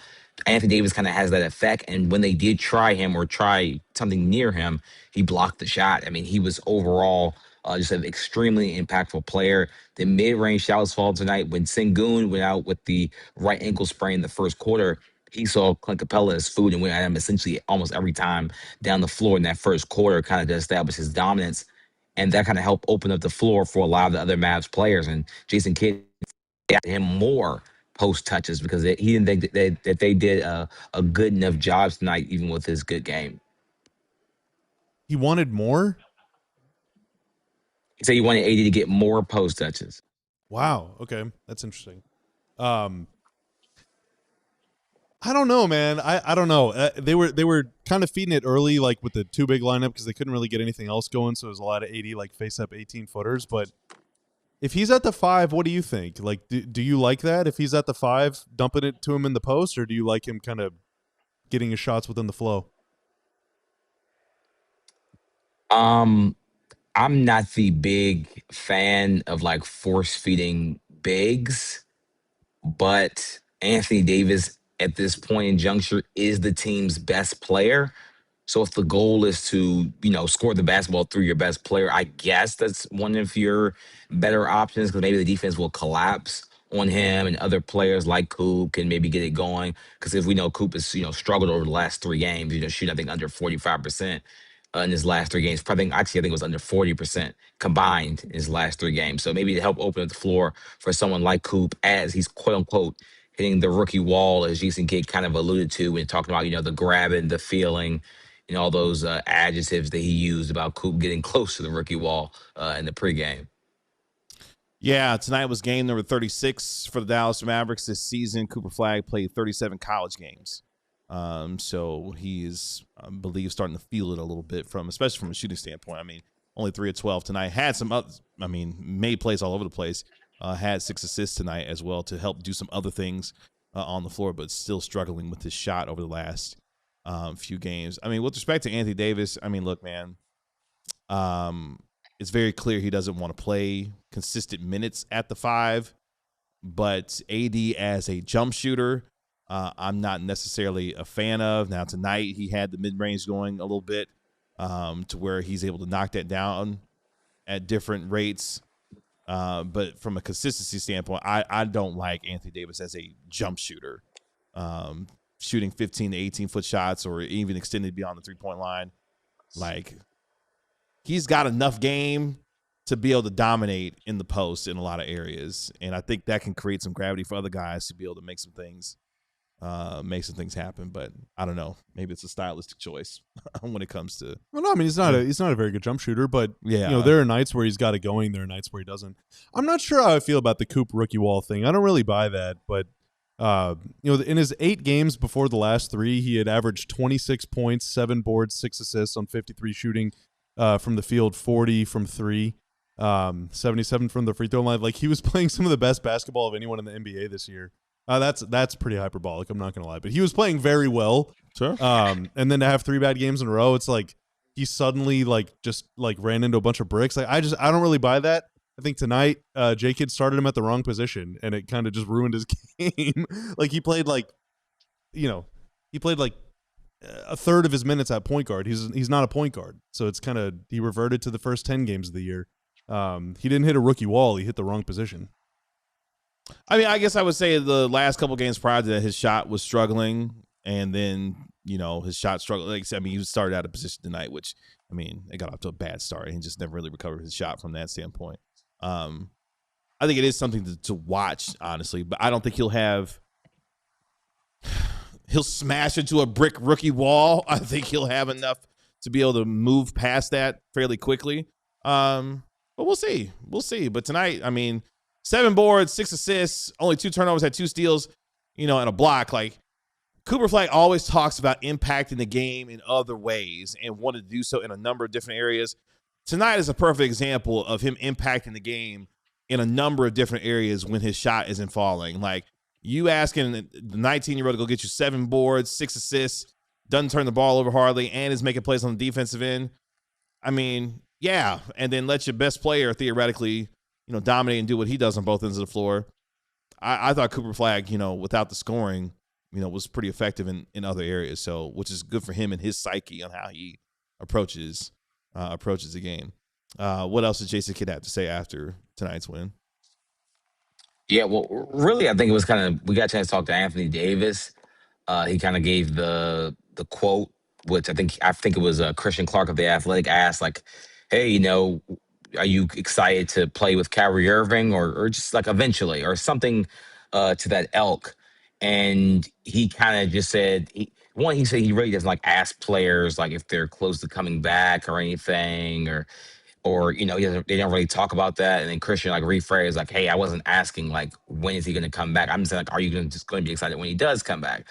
Anthony Davis kind of has that effect. And when they did try him or try something near him, he blocked the shot. I mean, he was overall just an extremely impactful player. The mid-range shots fall tonight when Sengun went out with the right ankle sprain in the first quarter. He saw Clint Capella as food and went at him essentially almost every time down the floor in that first quarter, kind of to establish his dominance. And that kind of helped open up the floor for a lot of the other Mavs players. And Jason Kidd got him more post touches because he didn't think that they did a good enough job tonight, even with his good game. He wanted more? He said he wanted AD to get more post touches. Wow. Okay. That's interesting. I don't know, man. I don't know. They were kind of feeding it early, like with the two big lineup, because they couldn't really get anything else going. So it was a lot of 80 like face up 18-footers. But if he's at the 5, what do you think? Like, do you like that? If he's at the 5, dumping it to him in the post, or do you like him kind of getting his shots within the flow? I'm not the big fan of like force feeding bigs, but Anthony Davis at this point in juncture is the team's best player. So if the goal is to, score the basketball through your best player, I guess that's one of your better options because maybe the defense will collapse on him and other players like Coop can maybe get it going. Because if we know Coop has, struggled over the last 3 games, shooting, I think, under 45% in his last 3 games. I think it was under 40% combined in his last 3 games. So maybe to help open up the floor for someone like Coop as he's quote unquote hitting the rookie wall, as Jason Kidd kind of alluded to when talking about, the grabbing, the feeling, all those adjectives that he used about Coop getting close to the rookie wall in the pregame. Yeah, tonight was game number 36 for the Dallas Mavericks this season. Cooper Flagg played 37 college games. So he is, I believe, starting to feel it a little bit especially from a shooting standpoint. I mean, only 3 of 12 tonight. Had some other, made plays all over the place. Had 6 assists tonight as well to help do some other things on the floor, but still struggling with his shot over the last few games. With respect to Anthony Davis, look, man, it's very clear he doesn't want to play consistent minutes at the 5, but AD as a jump shooter, I'm not necessarily a fan of. Now, tonight he had the mid-range going a little bit to where he's able to knock that down at different rates. But from a consistency standpoint, I don't like Anthony Davis as a jump shooter. Shooting 15 to 18-foot shots or even extended beyond the three-point line. Like, he's got enough game to be able to dominate in the post in a lot of areas. And I think that can create some gravity for other guys to be able to make some things happen. But I don't know. Maybe it's a stylistic choice when it comes to. Well, no, he's not a very good jump shooter, but yeah, there are nights where he's got it going. There are nights where he doesn't. I'm not sure how I feel about the Coop rookie wall thing. I don't really buy that, but in his 8 games before the last 3, he had averaged 26 points, 7 boards, 6 assists on 53 shooting from the field, 40 from 3, 77 from the free throw line. Like, he was playing some of the best basketball of anyone in the NBA this year. That's pretty hyperbolic. I'm not gonna lie, but he was playing very well. Sure. And then to have 3 bad games in a row, it's like he suddenly just ran into a bunch of bricks. Like, I don't really buy that. I think tonight, J-Kidd started him at the wrong position, and it kind of just ruined his game. Like, he played like a third of his minutes at point guard. He's not a point guard, so it's kind of he reverted to the first 10 games of the year. He didn't hit a rookie wall; he hit the wrong position. I guess I would say the last couple games prior to that, his shot was struggling, and then his shot struggled. Like, he started out of position tonight, which it got off to a bad start, and he just never really recovered his shot from that standpoint. I think it is something to watch, honestly, but I don't think he'll smash into a brick rookie wall. I think he'll have enough to be able to move past that fairly quickly. But we'll see. But tonight, 7 boards, 6 assists, only 2 turnovers, had 2 steals, and a block. Like, Cooper Flagg always talks about impacting the game in other ways and wanted to do so in a number of different areas. Tonight is a perfect example of him impacting the game in a number of different areas when his shot isn't falling. Like, you asking the 19-year-old to go get you 7 boards, 6 assists, doesn't turn the ball over hardly, and is making plays on the defensive end. Yeah, and then let your best player theoretically, dominate and do what he does on both ends of the floor. I thought Cooper Flagg, without the scoring, was pretty effective in other areas. So, which is good for him and his psyche on how he approaches the game. What else did Jason Kidd have to say after tonight's win? Yeah, well, really, I think it was we got a chance to talk to Anthony Davis. He kind of gave the quote, which I think it was Christian Clark of The Athletic asked, like, hey, are you excited to play with Kyrie Irving or just like eventually or something to that ilk? And he kind of just said, he said he really doesn't ask players if they're close to coming back or anything or they don't really talk about that. And then Christian rephrased hey, I wasn't asking when is he going to come back? I'm saying are you just going to be excited when he does come back?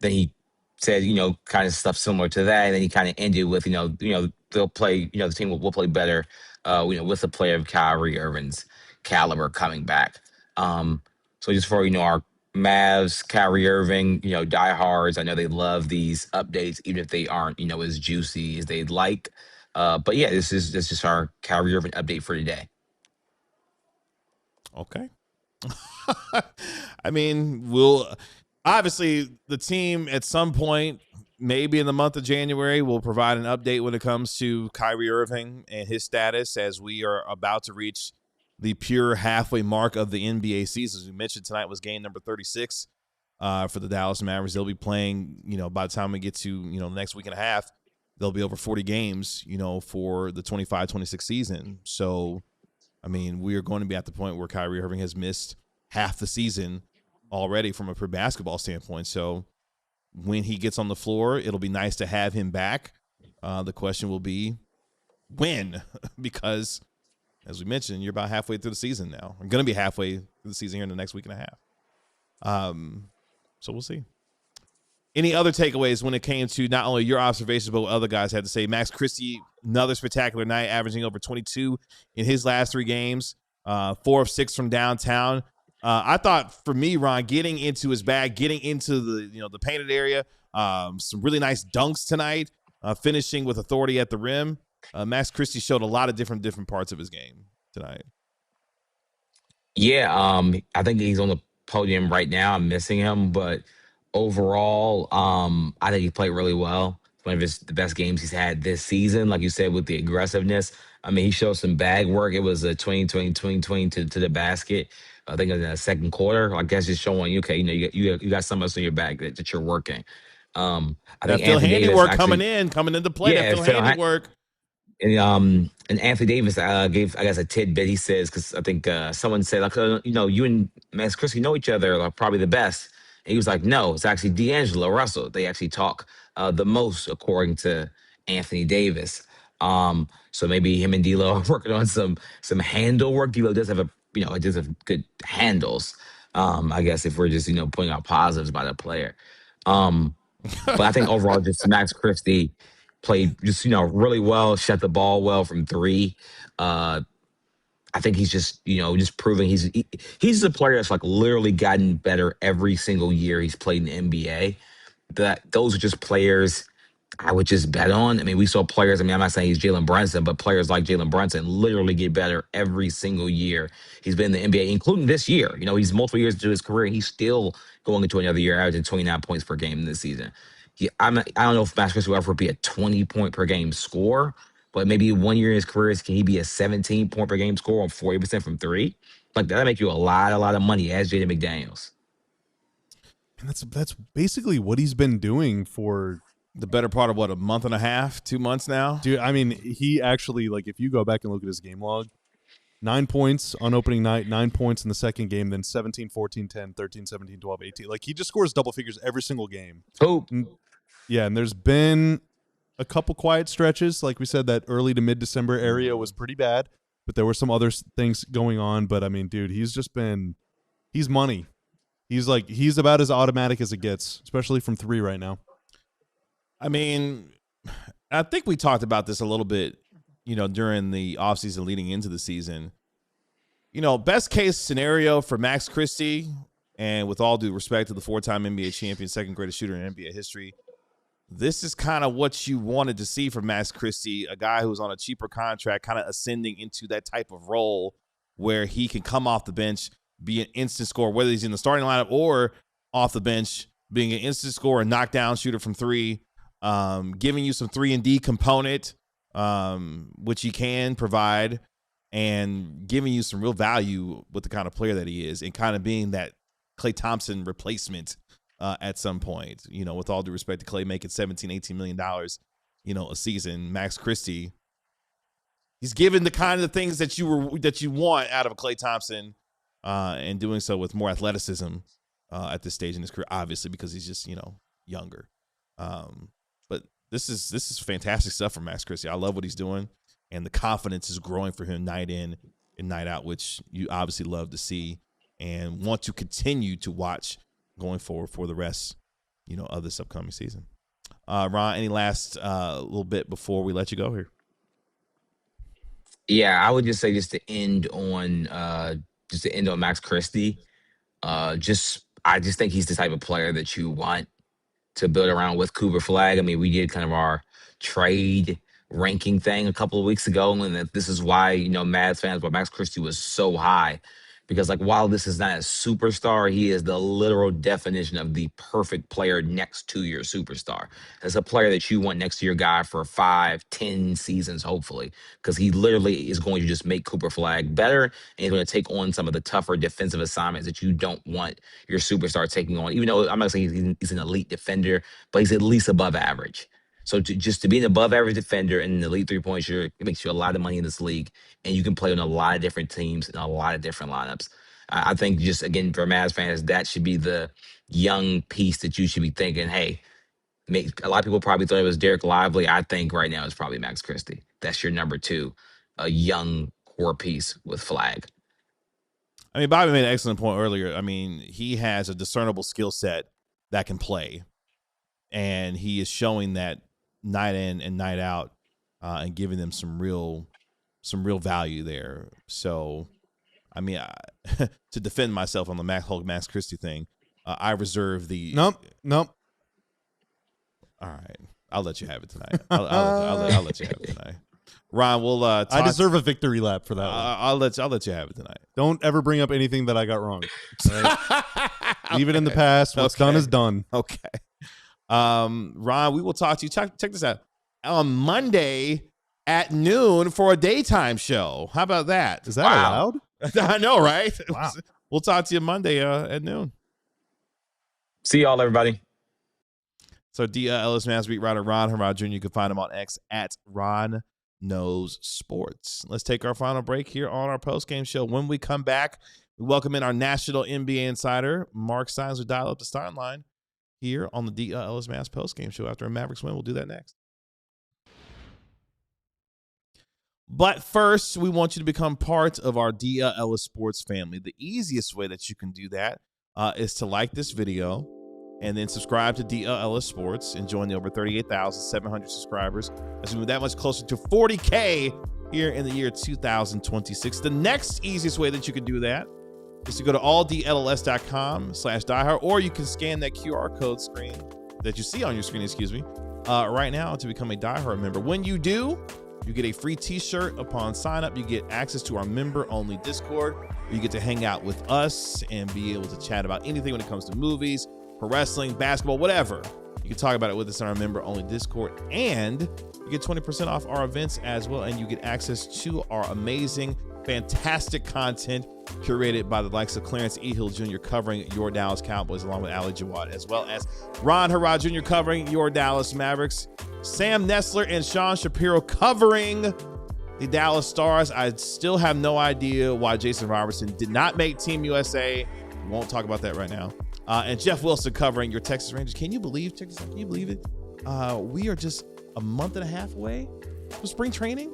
Then he said, kind of stuff similar to that, and then he kind of ended with, they'll play, the team will play better, with a player of Kyrie Irving's caliber coming back. So just for our Mavs, Kyrie Irving, diehards, I know they love these updates, even if they aren't, as juicy as they'd like. But yeah, this is just our Kyrie Irving update for today. Okay. I mean, we'll obviously the team at some point, maybe in the month of January, will provide an update when it comes to Kyrie Irving and his status as we are about to reach the pure halfway mark of the NBA season. As we mentioned, tonight was game number 36 for the Dallas Mavericks. They'll be playing, by the time we get to, the next week and a half, they'll be over 40 games, for the 25-26 season. So, I mean, we are going to be at the point where Kyrie Irving has missed half the season already from a pure basketball standpoint. So when he gets on the floor, it'll be nice to have him back. The question will be when, because as we mentioned, you're about halfway through the season now. I'm going to be halfway through the season here in the next week and a half. So we'll see. Any other takeaways when it came to not only your observations, but what other guys had to say? Max Christie, another spectacular night, averaging over 22 in his last 3 games, 4 of 6 from downtown. I thought for me, Ron, getting into his bag, getting into the painted area, some really nice dunks tonight, finishing with authority at the rim. Max Christie showed a lot of different parts of his game tonight. Yeah, I think he's on the podium right now. I'm missing him, but overall, I think he played really well. One of the best games he's had this season, like you said, with the aggressiveness. I mean, he showed some bag work. It was a 20 to the basket. I think in the second quarter, I guess just showing you, okay, you got something else in your bag that you're working. I That think Phil Anthony Davis handiwork actually, coming into play. yeah, That Phil handiwork. And Anthony Davis gave, I guess, a tidbit. He says, because I think someone said, like, you and Max Christie know each other, like, probably the best. And he was like, no, it's actually D'Angelo Russell. They actually talk the most, according to Anthony Davis. So maybe him and D'Lo are working on some handle work. D'Lo does have it does have good handles. I guess if we're just pointing out positives by the player. But I think overall, just Max Christie played just really well, shot the ball well from 3. I think he's just just proving he's a player that's like literally gotten better every single year he's played in the NBA. Those are just players I would just bet on. I mean, we saw players. I mean, I'm not saying he's Jalen Brunson, but players like Jalen Brunson literally get better every single year he's been in the NBA, including this year. He's multiple years into his career, and he's still going into another year, averaging 29 points per game this season. I don't know if Max Christie will ever be a 20-point per game scorer, but maybe 1 year in his career, can he be a 17-point per game scorer on 40% from 3? Like, that'll make you a lot of money as Jaden McDaniels. And that's basically what he's been doing for the better part of, a month and a half, 2 months now? Dude, I mean, he actually, like, if you go back and look at his game log, 9 points on opening night, 9 points in the second game, then 17, 14, 10, 13, 17, 12, 18. Like, he just scores double figures every single game. Oh. Yeah, and there's been a couple quiet stretches. Like we said, that early to mid-December area was pretty bad, but there were some other things going on. But, I mean, dude, he's money. He's about as automatic as it gets, especially from 3 right now. I mean, I think we talked about this a little bit, during the offseason leading into the season. Best case scenario for Max Christie, and with all due respect to the 4-time NBA champion, second greatest shooter in NBA history, this is kind of what you wanted to see from Max Christie, a guy who's on a cheaper contract, kind of ascending into that type of role where he can come off the bench, be an instant scorer, whether he's in the starting lineup or off the bench, being an instant scorer, a knockdown shooter from 3, giving you some 3-and-D component, which he can provide, and giving you some real value with the kind of player that he is, and kind of being that Klay Thompson replacement at some point. With all due respect to Klay making $17, $18 million, a season, Max Christie, he's given the kind of things that you want out of a Klay Thompson, and doing so with more athleticism at this stage in his career, obviously because he's just younger. But this is fantastic stuff from Max Christie. I love what he's doing, and the confidence is growing for him night in and night out, which you obviously love to see and want to continue to watch going forward for the rest of this upcoming season. Ron, any last little bit before we let you go here? Yeah, I would just say just to end on Max Christie. I just think he's the type of player that you want to build around with Cooper Flagg. I mean, we did kind of our trade ranking thing a couple of weeks ago, and that this is why, Mavs fans, but Max Christie was so high. Because while this is not a superstar, he is the literal definition of the perfect player next to your superstar. It's a player that you want next to your guy for 5-10 seasons, hopefully, because he literally is going to just make Cooper Flagg better, and he's going to take on some of the tougher defensive assignments that you don't want your superstar taking on. Even though I'm not saying he's an elite defender, but he's at least above average. So just to be an above average defender and an elite 3-point shooter, it makes you a lot of money in this league, and you can play on a lot of different teams and a lot of different lineups. I think just, again, for Mavs fans, that should be the young piece that you should be thinking, hey, a lot of people probably thought it was Derek Lively. I think right now it's probably Max Christie. That's your number 2, a young core piece with Flagg. I mean, Bobby made an excellent point earlier. I mean, he has a discernible skill set that can play, and he is showing that night in and night out, and giving them some real value there. So, I mean, to defend myself on the Max Christie thing, I reserve the Nope. All right, I'll let you have it tonight. I'll let you have it tonight. Ron, we'll. I deserve a victory lap for that one. I'll let you have it tonight. Don't ever bring up anything that I got wrong. Right? Leave it in the past. What's done is done. Okay. Ron, we will talk to you. Check this out. On Monday at noon for a daytime show. How about that? Is that allowed? I know, right? Wow. We'll talk to you Monday at noon. See y'all, everybody. So DLLS Mavs beat writer Ron Harrod Jr. You can find him on X at Ron Knows Sports. Let's take our final break here on our postgame show. When we come back, we welcome in our national NBA insider, Marc Stein, as we dial up the Stein line here on the DLLS Mavs postgame show. After a Mavericks win, we'll do that next. But first, we want you to become part of our DLLS Sports family. The easiest way that you can do that is to like this video and then subscribe to DLLS Sports and join the over 38,700 subscribers as we move that much closer to 40K here in the year 2026. The next easiest way that you can do that is to go to alldlls.com/diehard, or you can scan that QR code screen that you see on your screen, right now to become a diehard member. When you do, you get a free t-shirt upon sign up. You get access to our member-only Discord, where you get to hang out with us and be able to chat about anything when it comes to movies, for wrestling, basketball, whatever. You can talk about it with us in our member-only Discord, and you get 20% off our events as well, and you get access to our amazing, fantastic content curated by the likes of Clarence E. Hill Jr. covering your Dallas Cowboys, along with Ali Jawad, as well as Ron Harrod Jr. covering your Dallas Mavericks, Sam Nessler and Sean Shapiro covering the Dallas Stars. I still have no idea why Jason Robertson did not make Team USA. We won't talk about that right now. And Jeff Wilson covering your Texas Rangers. Can you believe it? We are just a month and a half away from spring training.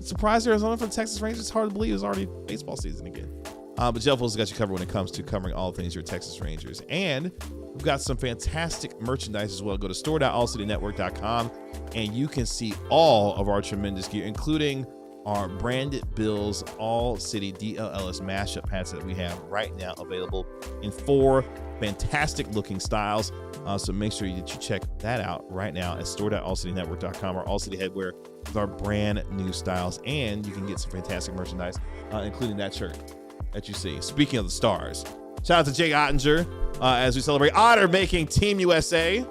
Surprise Arizona for the Texas Rangers. It's hard to believe it's already baseball season again. But Jeff Wilson's got you covered when it comes to covering all things your Texas Rangers. And we've got some fantastic merchandise as well. Go to store.allcitynetwork.com and you can see all of our tremendous gear, including our branded Bills All City DLLS mashup hats that we have right now available in 4 fantastic looking styles. So make sure that you check that out right now at store.allcitynetwork.com or All City Headwear with our brand new styles. And you can get some fantastic merchandise, including that shirt that you see. Speaking of the Stars, shout out to Jake Ottinger as we celebrate Otter making Team USA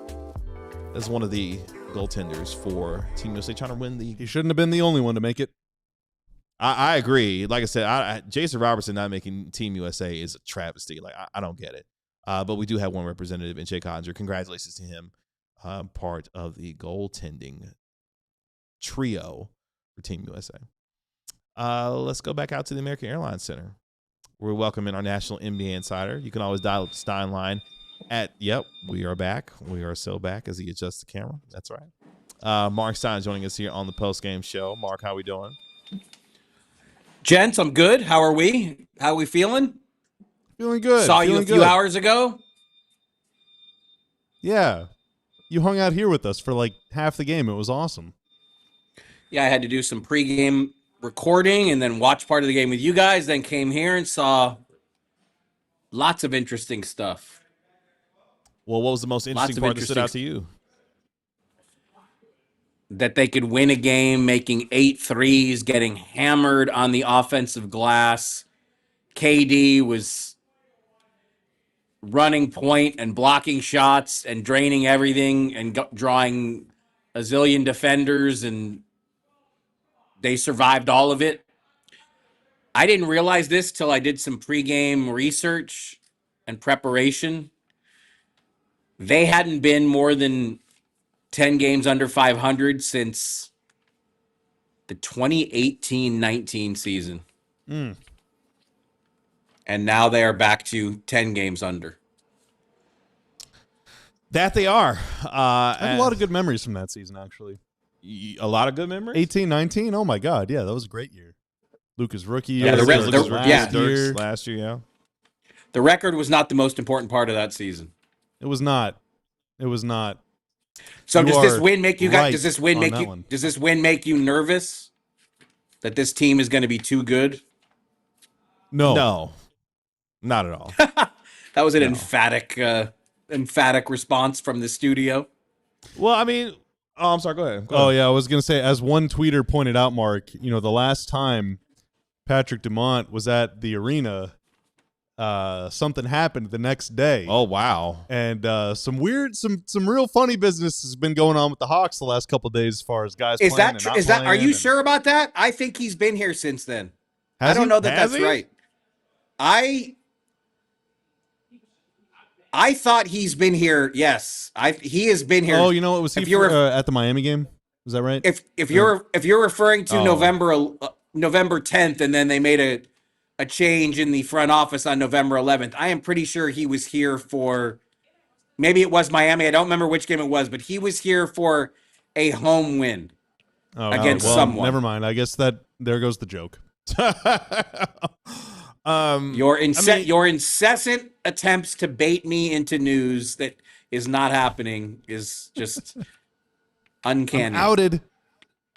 as one of the goaltenders for Team USA, trying to win the. He shouldn't have been the only one to make it. I agree. Like I said, Jason Robertson not making Team USA is a travesty. Like I don't get it. But we do have one representative in Jake Ottinger. Congratulations to him, part of the goaltending trio for Team USA. Let's go back out to the American Airlines Center. We're welcoming our national NBA insider. You can always dial up the Stein line at, we are back. We are so back as he adjusts the camera. That's right. Marc Stein joining us here on the postgame show. Mark, how we doing? Gents, I'm good. How are we? How are we feeling? Feeling good. Saw you a few hours ago. Yeah. You hung out here with us for like half the game. It was awesome. Yeah, I had to do some pregame recording and then watch part of the game with you guys, then came here and saw lots of interesting stuff. Well, what was the most interesting part that stood out to you? That they could win a game making 8 threes, getting hammered on the offensive glass. KD was running point and blocking shots and draining everything and drawing a zillion defenders, and they survived all of it. I didn't realize this till I did some pregame research and preparation. They hadn't been more than 10 games under 500 since the 2018-19 season. Mm. And now they are back to 10 games under. That they are. I have a lot of good memories from that season, actually. A lot of good memories? 18-19? Oh, my God. Yeah, that was a great year. Luka's rookie year. Yeah, Dirk's last year, yeah. The record was not the most important part of that season. It was not. It was not. So does this win make you guys? Does this win make you nervous that this team is going to be too good? No, not at all. That was an emphatic response from the studio. Well, I mean, I'm sorry. Go ahead. Yeah, I was going to say, as one tweeter pointed out, Mark, the last time Patrick Dumont was at the arena, something happened the next day. Oh, wow. And some real funny business has been going on with the Hawks the last couple of days as far as guys is playing that true? Are you sure about that? I think he's been here since then. I don't know that that's right. I thought he's been here. Yes, he has been here. Oh, was he at the Miami game? Is that right? If you're referring to November 10th, and then they made a change in the front office on November 11th, I am pretty sure he was here for, maybe it was Miami. I don't remember which game it was, but he was here for a home win against someone. Never mind. I guess there goes the joke. Your incessant attempts to bait me into news that is not happening is just uncanny. I'm outed.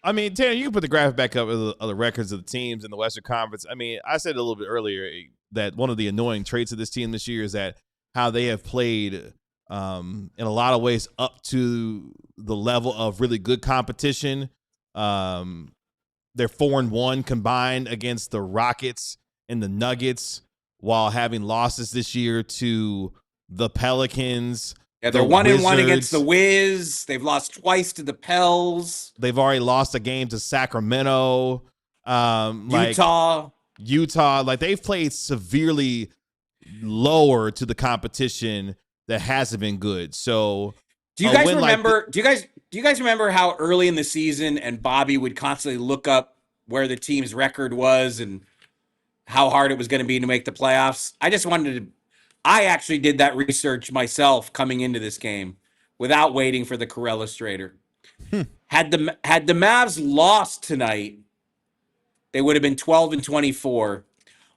I mean, Tanner, you can put the graphic back up of the records of the teams in the Western Conference. I mean, I said a little bit earlier that one of the annoying traits of this team this year is that how they have played in a lot of ways up to the level of really good competition. They're 4-1 combined against the Rockets and the Nuggets, while having losses this year to the Pelicans. Yeah, they're 1-1 against the Wiz. They've lost twice to the Pels. They've already lost a game to Sacramento. Utah. Like, they've played severely lower to the competition that hasn't been good. So do you guys remember? Do you guys remember how early in the season and Bobby would constantly look up where the team's record was and how hard it was going to be to make the playoffs? I actually did that research myself coming into this game without waiting for the Carell Illustrator. Had the Mavs lost tonight, they would have been 12-24.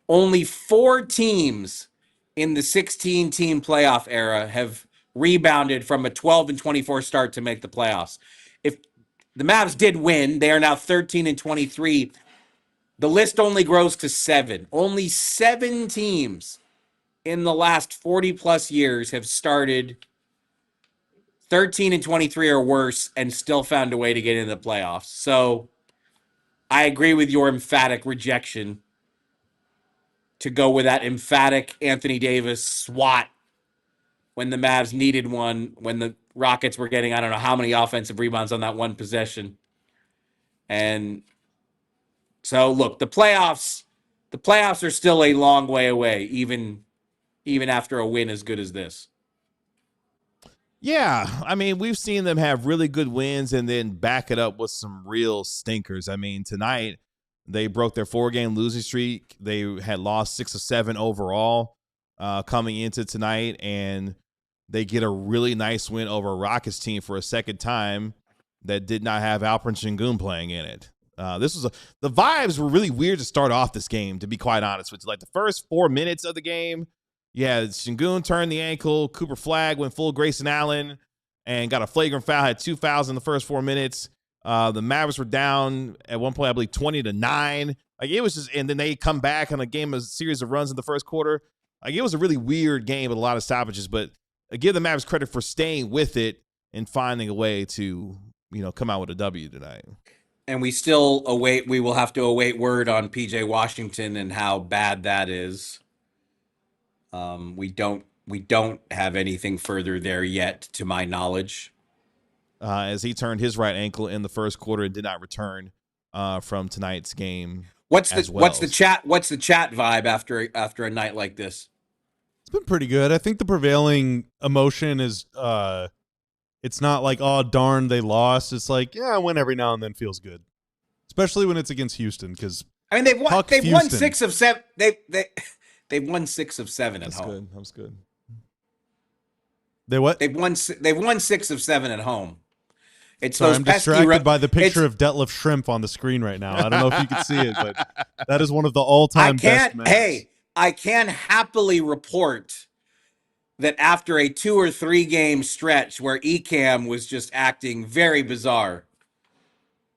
Only 4 teams in the 16-team playoff era have rebounded from a 12-24 start to make the playoffs. If the Mavs did win, they are now 13-23. The list only grows to 7. Only 7 teams in the last 40-plus years have started 13-23 or worse and still found a way to get into the playoffs. So I agree with your emphatic rejection to go with that emphatic Anthony Davis swat when the Mavs needed one, when the Rockets were getting, I don't know how many offensive rebounds on that one possession. And so, look, the playoffs are still a long way away, even after a win as good as this. Yeah, I mean, we've seen them have really good wins and then back it up with some real stinkers. I mean, tonight they broke their 4-game losing streak. They had lost 6 of 7 overall coming into tonight, and they get a really nice win over a Rockets team for a second time that did not have Alperen Sengun playing in it. The vibes were really weird to start off this game, to be quite honest with you. Like, the first 4 minutes of the game, Yeah, Sengun turned the ankle. Cooper Flagg went full Grayson Allen and got a flagrant foul. Had 2 fouls in the first 4 minutes. The Mavericks were down at one point, I believe, 20-9. Like it was just, and then they come back on a series of runs in the first quarter. Like it was a really weird game with a lot of stoppages. But I give the Mavericks credit for staying with it and finding a way to, come out with a W tonight. And we will have to await word on PJ Washington and how bad that is. We don't have anything further there yet, to my knowledge. As he turned his right ankle in the first quarter and did not return from tonight's game. What's the chat vibe after a night like this? It's been pretty good. I think the prevailing emotion is it's not like, oh darn, they lost. It's like, yeah, a win every now and then feels good, especially when it's against Houston. Because I mean, they've won 6 of 7. They've won 6 of 7 at home. That's good. They what? They've won 6 of 7 at home. It's Sorry, those I'm pesky distracted by the picture of Detlef Schrempf on the screen right now. I don't know if you can see it, but that is one of the all-time best Mavs. Hey, I can happily report that after a 2 or 3 game stretch where Ecam was just acting very bizarre,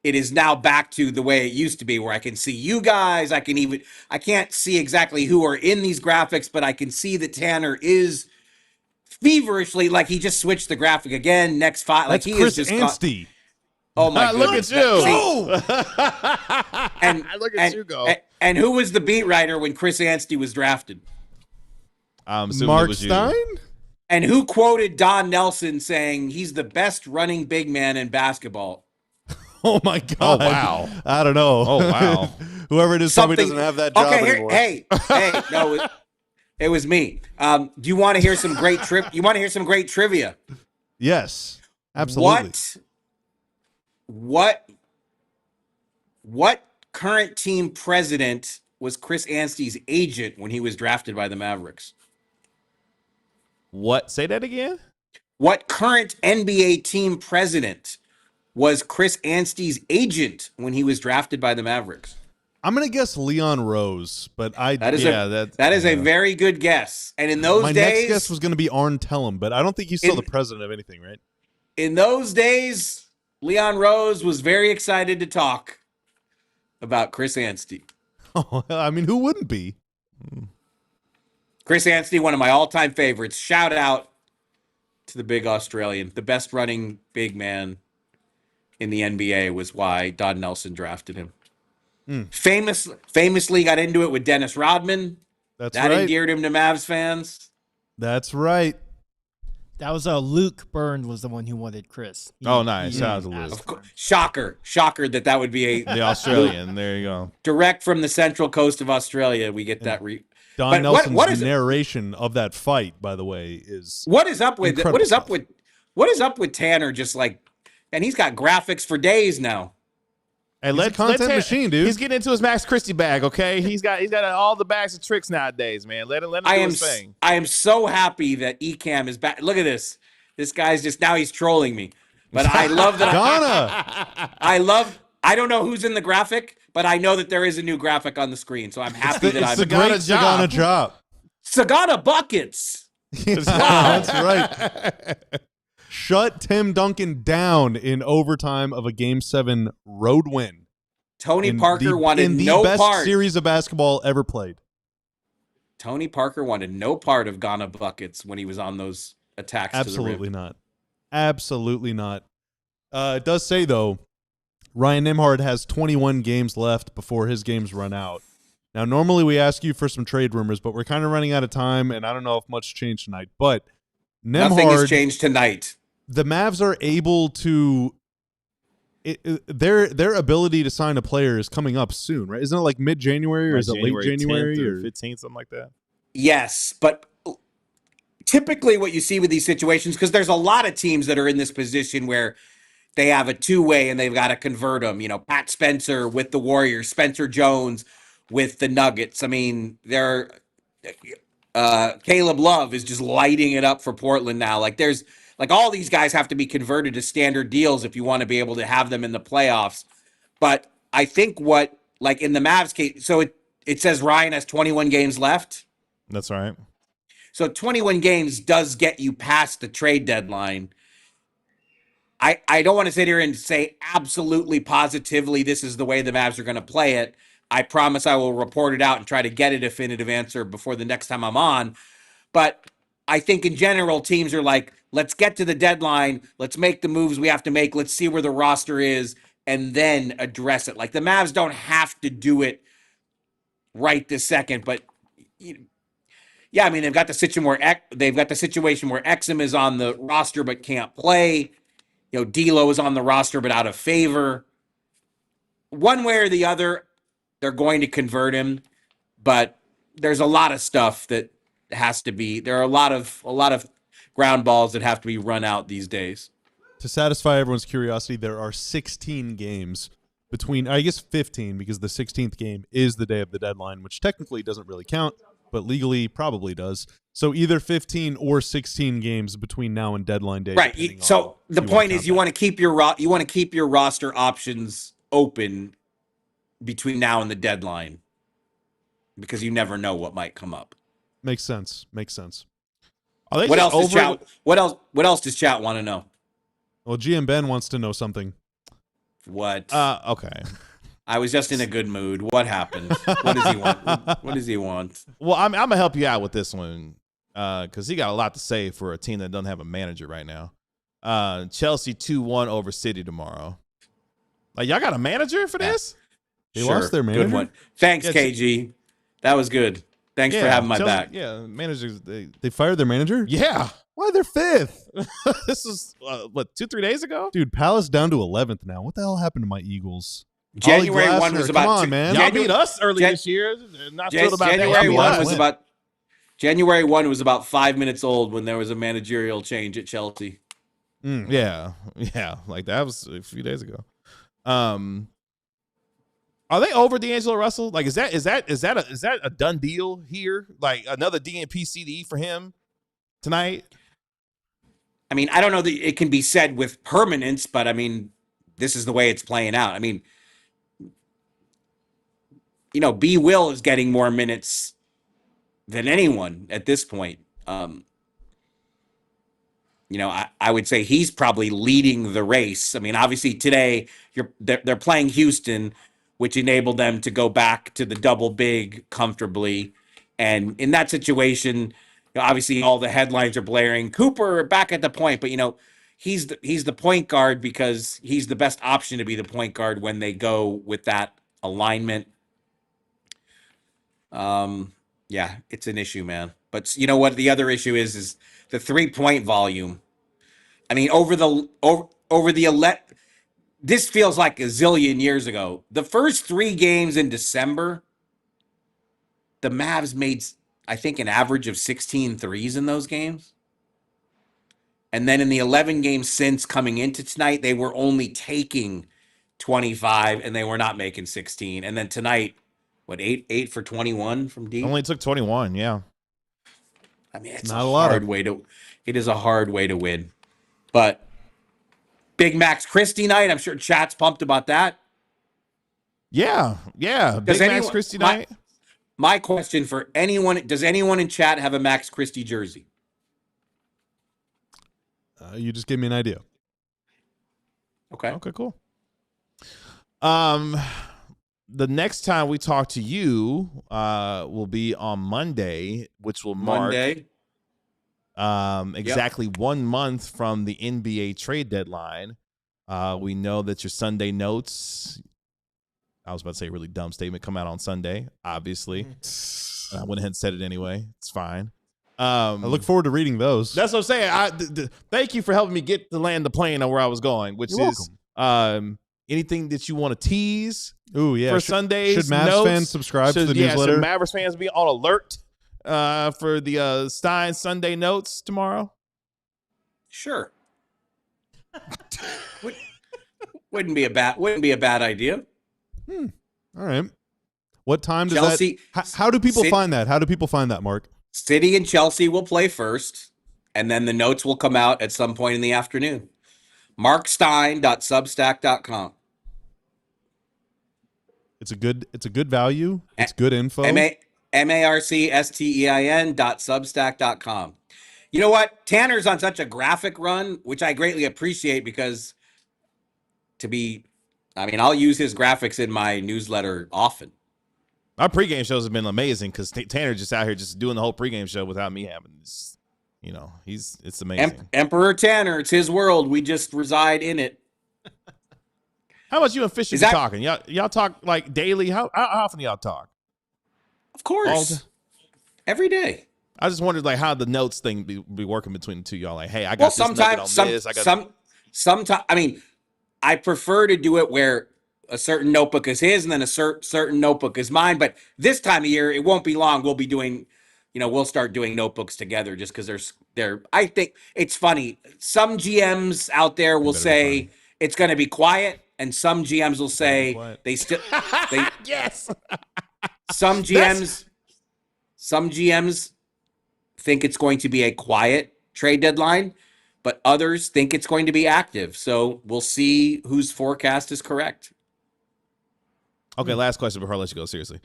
it is now back to the way it used to be, where I can see you guys. I can't see exactly who are in these graphics, but I can see that Tanner is feverishly, like he just switched the graphic again. Next 5, like that's he Chris is just Anstey. Oh my goodness! Look at you! And look at you go. And who was the beat writer when Chris Anstey was drafted? Marc Stein. And who quoted Don Nelson saying he's the best running big man in basketball? Oh my God! Oh wow! I don't know. Oh wow! Whoever it is probably doesn't have that job anymore. Hey, no, it was me. Do you want to hear some great You want to hear some great trivia? Yes, absolutely. What current team president was Chris Anstey's agent when he was drafted by the Mavericks? What? Say that again? What current NBA team president was Chris Anstey's agent when he was drafted by the Mavericks? I'm gonna guess Leon Rose, but that is a very good guess. And in those days, my next guess was gonna be Arn Tellem, but I don't think he's still the president of anything, right? In those days, Leon Rose was very excited to talk about Chris Anstey. Oh, I mean, who wouldn't be? Chris Anstey, one of my all-time favorites. Shout out to the big Australian. The best running big man in the NBA was why Don Nelson drafted him. Famously got into it with Dennis Rodman. That endeared him to Mavs fans. That's right. That was Luke Byrne was the one who wanted Chris. Nice. Shout out to Luke. Shocker that would be the Australian. There you go. Direct from the central coast of Australia, we get that. Don Nelson's narration of that fight, by the way, is what is up with Tanner? Just like, and he's got graphics for days now. Hey, he's a content machine, dude. He's getting into his Max Christie bag, okay? He's got all the bags of tricks nowadays, man. Let him do his thing. I am so happy that Ecam is back. Look at this. This guy's he's trolling me. But I love that. I don't know who's in the graphic, but I know that there is a new graphic on the screen. So I'm happy that I'm the great Sagana job. Sagana buckets. Wow, that's right. Shut Tim Duncan down in overtime of a Game 7 road win. Tony Parker wanted no part. In the best series of basketball ever played. Tony Parker wanted no part of Ghana buckets when he was on those attacks. Absolutely not. Absolutely not. It does say, though, Ryan Nembhard has 21 games left before his games run out. Now, normally we ask you for some trade rumors, but we're kind of running out of time, and I don't know if much changed tonight. But Nembhard, nothing has changed tonight. The Mavs are able to their ability to sign a player is coming up soon, right? Isn't it like mid-January or is it late January or 15th, something like that? Yes, but typically what you see with these situations, because there's a lot of teams that are in this position where they have a two-way and they've got to convert them. You know, Pat Spencer with the Warriors, Spencer Jones with the Nuggets. I mean, Caleb Love is just lighting it up for Portland now. Like all these guys have to be converted to standard deals if you want to be able to have them in the playoffs. But I think in the Mavs case, so it says Ryan has 21 games left. That's right. So 21 games does get you past the trade deadline. I don't want to sit here and say absolutely positively this is the way the Mavs are going to play it. I promise I will report it out and try to get a definitive answer before the next time I'm on. But I think in general, teams are like, let's get to the deadline. Let's make the moves we have to make. Let's see where the roster is and then address it. Like the Mavs don't have to do it right this second, but yeah, I mean, they've got the situation where Exum is on the roster but can't play. You know, D'Lo is on the roster but out of favor. One way or the other, they're going to convert him, but there's a lot of stuff that has to be. There are a lot of ground balls that have to be run out these days. To satisfy everyone's curiosity, there are 16 games between, I guess 15, because the 16th game is the day of the deadline, which technically doesn't really count, but legally probably does. So either 15 or 16 games between now and deadline day. Right. So the point is, you want to keep your roster options open between now and the deadline because you never know what might come up. Makes sense. What else does chat want to know? Well, GM Ben wants to know something. What? Okay. I was just in a good mood. What happened? What does he want? What does he want? Well, I'm gonna help you out with this one because he got a lot to say for a team that doesn't have a manager right now. Chelsea 2-1 over City tomorrow. Like y'all got a manager for this? They lost their manager. Good one. Thanks, KG. That was good. Thanks for having my back. Yeah, managers. They fired their manager? Yeah. Why they're fifth? This is what 2-3 days ago. Dude, Palace down to 11th now. What the hell happened to my Eagles? January 1 was about. Come on, man. Y'all beat us early this year. Not sure about January that. 1 was about. January 1 was about 5 minutes old when there was a managerial change at Chelsea. Yeah, like that was a few days ago. Are they over D'Angelo Russell? Like, is that a done deal here? Like another DNP-CD for him tonight? I mean, I don't know that it can be said with permanence, but I mean, this is the way it's playing out. I mean, you know, B. Will is getting more minutes than anyone at this point. You know, I would say he's probably leading the race. I mean, obviously today they're playing Houston, which enabled them to go back to the double big comfortably. And in that situation, you know, obviously all the headlines are blaring, Cooper back at the point, but you know, he's the point guard because he's the best option to be the point guard when they go with that alignment. Yeah, it's an issue, man. But you know what? The other issue is the 3-point volume. I mean, over the this feels like a zillion years ago. The first 3 games in December, the Mavs made, I think, an average of 16 threes in those games. And then in the 11 games since coming into tonight, they were only taking 25 and they were not making 16. And then tonight, what, 8 for 21 from deep? Only took 21, yeah. I mean, it's it is a hard way to win. But big Max Christie night, I'm sure chat's pumped about that. Yeah. Big Max Christie night. My question for anyone, does anyone in chat have a Max Christie jersey? You just gave me an idea. Okay, cool. The next time we talk to you will be on Monday, which will mark exactly 1 month from the NBA trade deadline. We know that your Sunday notes, I was about to say a really dumb statement, come out on Sunday, obviously. I went ahead and said it anyway. It's fine. I look forward to reading those. That's what I'm saying. Thank you for helping me get to land the plane on where I was going, which You're is anything that you want to tease. Ooh, yeah. For Sundays. Should Mavs fans subscribe to the newsletter? Should Mavericks fans be on alert for the Stein Sunday notes tomorrow? Sure. Wouldn't be a bad idea. All right. What time does Chelsea, that? How do people find that? How do people find that, Mark? City and Chelsea will play first, and then the notes will come out at some point in the afternoon. markstein.substack.com. It's a good value. It's good info. marcstein.substack.com. You know what? Tanner's on such a graphic run, which I greatly appreciate because I'll use his graphics in my newsletter often. Our pregame shows have been amazing because Tanner just out here just doing the whole pregame show without me having this. It's amazing. Emperor Tanner, it's his world. We just reside in it. How much you and Fisher be talking? Y'all talk like daily? How often do y'all talk? Of course. Every day. I just wondered like how the notes thing be working between the two y'all. Like, hey, I got this nugget on this. Sometimes. I mean, I prefer to do it where a certain notebook is his and then a certain notebook is mine. But this time of year, it won't be long. We'll be doing, we'll start doing notebooks together just because I think it's funny. Some GMs out there will say it's going to be quiet, and some GMs will say yes. Some GMs think it's going to be a quiet trade deadline, but others think it's going to be active. So we'll see whose forecast is correct. Okay, last question before I let you go. Seriously,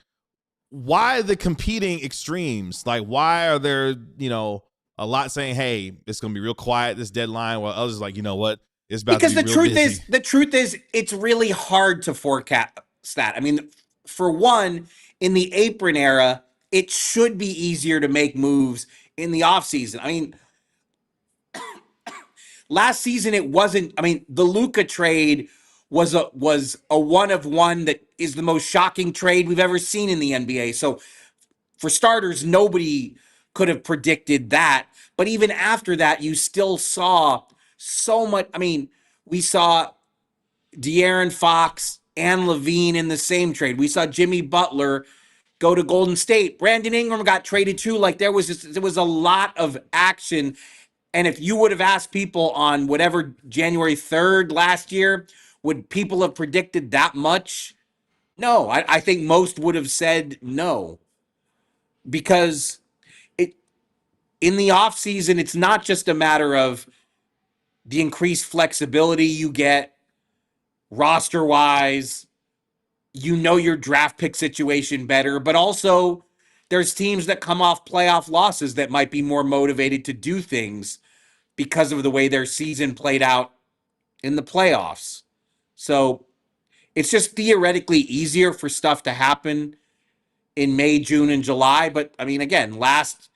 why the competing extremes? Like, why are there, a lot saying, "Hey, it's going to be real quiet this deadline," while others are like, you know what, it's about because to be real busy. The truth is, it's really hard to forecast that. I mean, for one, in the apron era, it should be easier to make moves in the offseason. I mean, last season it wasn't. I mean, the Luka trade was a one of one that is the most shocking trade we've ever seen in the NBA. So for starters, nobody could have predicted that. But even after that, you still saw so much. I mean, we saw De'Aaron Fox and Levine in the same trade. We saw Jimmy Butler go to Golden State. Brandon Ingram got traded too. Like there was a lot of action. And if you would have asked people on whatever January 3rd last year, would people have predicted that much? No, I think most would have said no. Because in the offseason, it's not just a matter of the increased flexibility you get roster-wise, your draft pick situation better, but also there's teams that come off playoff losses that might be more motivated to do things because of the way their season played out in the playoffs. So it's just theoretically easier for stuff to happen in May, June, and July. But I mean, again, last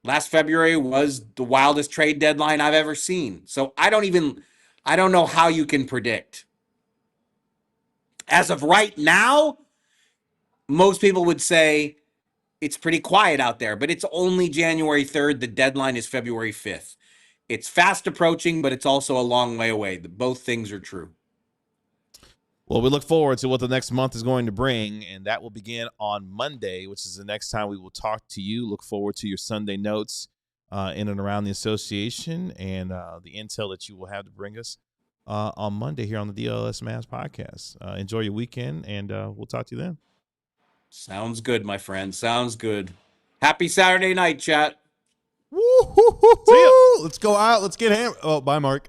February was the wildest trade deadline I've ever seen. So I don't know how you can predict. As of right now, most people would say it's pretty quiet out there, but it's only January 3rd. The deadline is February 5th. It's fast approaching, but it's also a long way away. Both things are true. Well, we look forward to what the next month is going to bring, and that will begin on Monday, which is the next time we will talk to you. Look forward to your Sunday notes in and around the association and the intel that you will have to bring us on Monday here on the DLLS Mavs podcast. Enjoy your weekend, and we'll talk to you then. Sounds good, my friend. Sounds good. Happy Saturday night, chat. Woo-hoo-hoo-hoo. Let's go out. Let's get hammered. Oh, bye, Mark.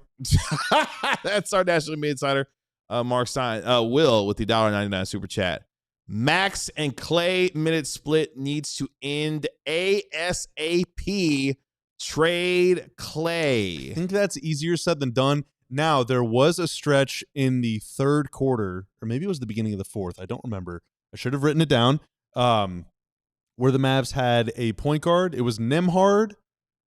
That's our National Media Insider, Marc Stein. Will with the $1.99 super chat. Max and Clay minute split needs to end ASAP. Trade Clay. I think that's easier said than done. Now, there was a stretch in the third quarter, or maybe it was the beginning of the fourth. I don't remember. I should have written it down. Where the Mavs had a point guard. It was Nembhard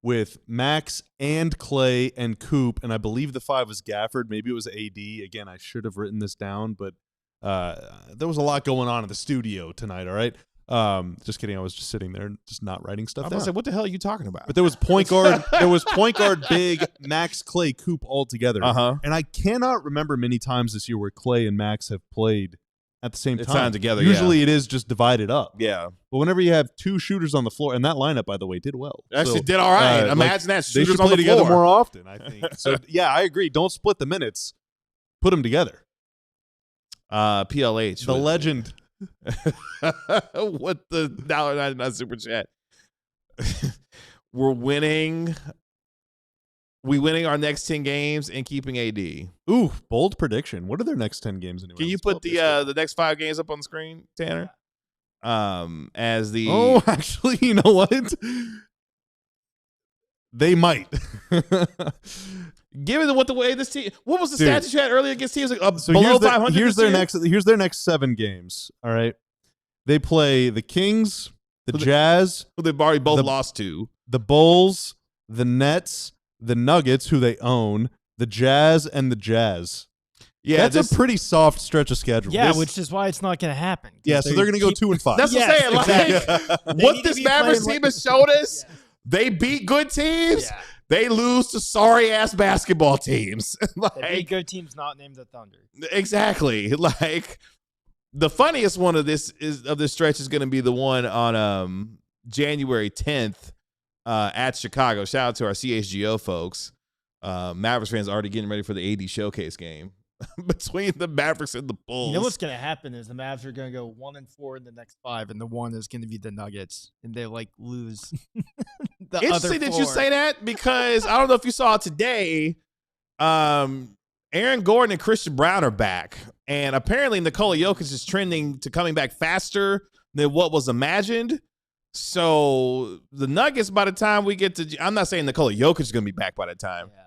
with Max and Clay and Coop, and I believe the 5 was Gafford. Maybe it was AD. Again, I should have written this down, but there was a lot going on in the studio tonight, all right? Just kidding. I was just sitting there just not writing stuff down. I was like, what the hell are you talking about? But there was point guard, big, Max, Clay, Coop all together. And I cannot remember many times this year where Clay and Max have played at the same time together. Usually it is just divided up. Yeah. But whenever you have two shooters on the floor, and that lineup, by the way, did well. Actually did all right. Imagine that. They should play together more often, I think. So, yeah, I agree. Don't split the minutes. Put them together. PLH. The legend. With the $1.99 super chat. We're winning our next 10 games and keeping AD. Ooh, bold prediction. What are their next 10 games anyway? Can you put the next 5 games up on the screen, Tanner? As the Oh, actually, you know what? They might. given what the way this team, what was the Dude. stats you had earlier against teams like So below 500? here's their next 7 games. All right, they play the Kings, the Jazz, who they've already both lost to, the Bulls, the Nets, the Nuggets, who they own, the Jazz, and the Jazz. Yeah, that's a pretty soft stretch of schedule. Yeah, which is why it's not going to happen. Yeah, so they're going to go 2-5. That's what I'm saying. Like, what this Mavericks team has showed us, they beat good teams. Yeah. They lose to sorry-ass basketball teams. They beat good teams not named the Thunder. Exactly. Like, the funniest one of this stretch is going to be the one on January 10th at Chicago. Shout out to our CHGO folks. Mavericks fans already getting ready for the AD showcase game between the Mavericks and the Bulls. You know what's going to happen is the Mavs are going to go 1-4 in the next 5, and the one is going to be the Nuggets, and they lose. The Interesting other that you 4. say that, because I don't know if you saw today, Aaron Gordon and Christian Brown are back, and apparently Nikola Jokic is trending to coming back faster than what was imagined. So the Nuggets, by the time we get to, I'm not saying Nikola Jokic is going to be back by that time. Yeah.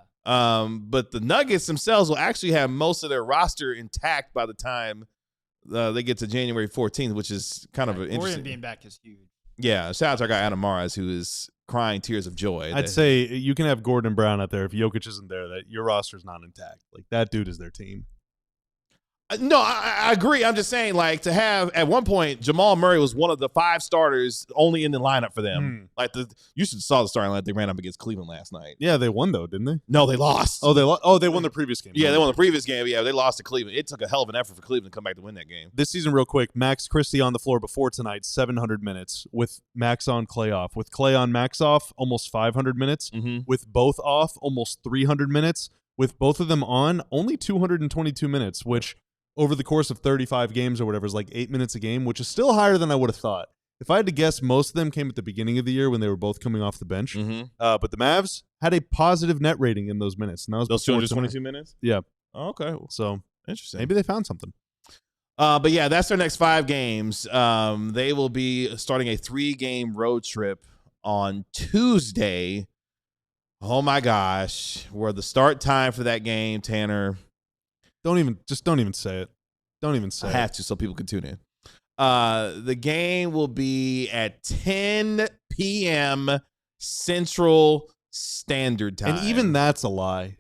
But the Nuggets themselves will actually have most of their roster intact by the time they get to January 14th, which is kind of an interesting. Gordon being back is huge. Yeah, shout out to our guy Adam Maras, who is crying tears of joy. I'd say you can have Gordon Brown out there if Jokic isn't there. That your roster's not intact. Like, that dude is their team. No, I agree. I'm just saying, like, to have at one point Jamal Murray was one of the 5 starters only in the lineup for them. Like, you should have saw the starting lineup they ran up against Cleveland last night. Yeah, they won though, didn't they? No, they lost. Oh, they won their previous game. Yeah, they won the previous game. Yeah, they lost to Cleveland. It took a hell of an effort for Cleveland to come back to win that game. This season, real quick, Max Christie on the floor before tonight, 700 minutes. With Max on, Clay off. With Clay on, Max off, almost 500 minutes. Mm-hmm. With both off, almost 300 minutes. With both of them on, only 222 minutes, which over the course of 35 games or whatever is like 8 minutes a game, which is still higher than I would have thought. If I had to guess, most of them came at the beginning of the year when they were both coming off the bench. Mm-hmm. But the Mavs had a positive net rating in those minutes. And that was Those before 222 minutes? Yeah. Oh, okay. So Interesting. maybe they found something. But yeah, that's their next 5 games. They will be starting a 3-game road trip on Tuesday. Oh my gosh. Where the start time for that game, Tanner. Don't even say it. Don't even say I it. have to so people can tune in. The game will be at 10 p.m. Central Standard Time. And even that's a lie.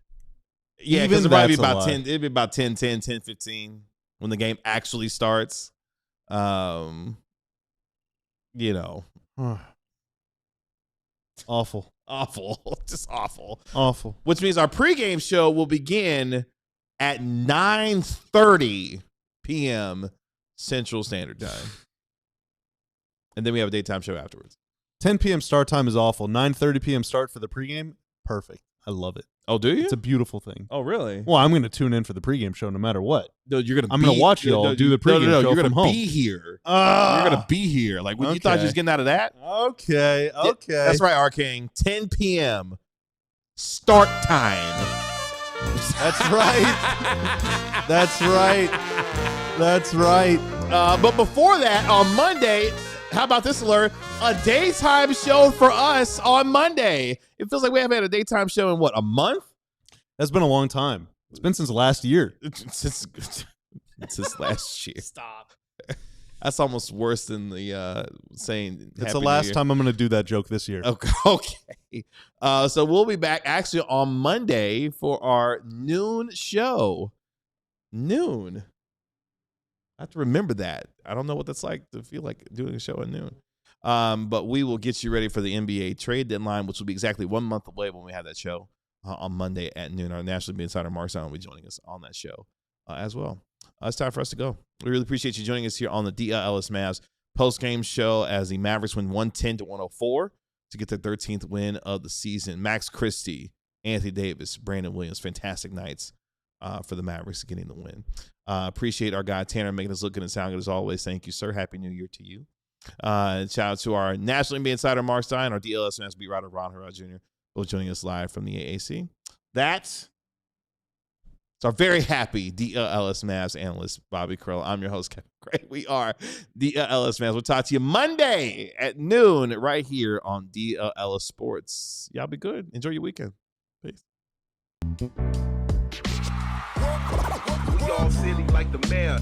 Yeah, even because it'll probably be that's a about lie. 10. It'll be about 10:15 when the game actually starts. You know, Awful. just awful. Awful. Which means our pregame show will begin at 9:30 p.m. Central Standard Time, and then we have a daytime show afterwards. 10 p.m. start time is awful. 9:30 p.m. start for the pregame. Perfect. I love it. Oh, do you? It's a beautiful thing. Oh, really? Well, I'm going to tune in for the pregame show no matter what. No, you're gonna. I'm going to watch y'all do the pregame show You're from gonna home. be here. You're gonna be here. Like when you thought you was getting out of that. Okay. That's right, Arcane. 10 p.m. start time. That's right. That's right. That's right. But before that, on Monday, how about this alert? A daytime show for us on Monday. It feels like we haven't had a daytime show in, what, a month? That's been a long time. It's been since last year. Since last year. Stop. That's almost worse than the saying. It's the last time I'm going to do that joke this year. Okay. So we'll be back actually on Monday for our noon show. Noon. I have to remember that. I don't know what that's like to feel like doing a show at noon. But we will get you ready for the NBA trade deadline, which will be exactly 1 month away when we have that show on Monday at noon. Our National Media Insider Marc Stein will be joining us on that show as well. It's time for us to go. We really appreciate you joining us here on the DLLS Mavs post-game show as the Mavericks win 110-104 to get their 13th win of the season. Max Christie, Anthony Davis, Brandon Williams, fantastic nights for the Mavericks getting the win. Appreciate our guy Tanner making us look good and sound good as always. Thank you, sir. Happy New Year to you. Shout out to our National NBA Insider Marc Stein, our DLS Mavs beat writer Harrod Jr., both joining us live from the AAC. That So very happy DLLS Mavs analyst Bobby Curl. I'm your host, Kevin Gray. We are DLLS Mavs. We'll talk to you Monday at noon right here on DLLS Sports. Y'all be good. Enjoy your weekend. Peace. We all silly like the mayor.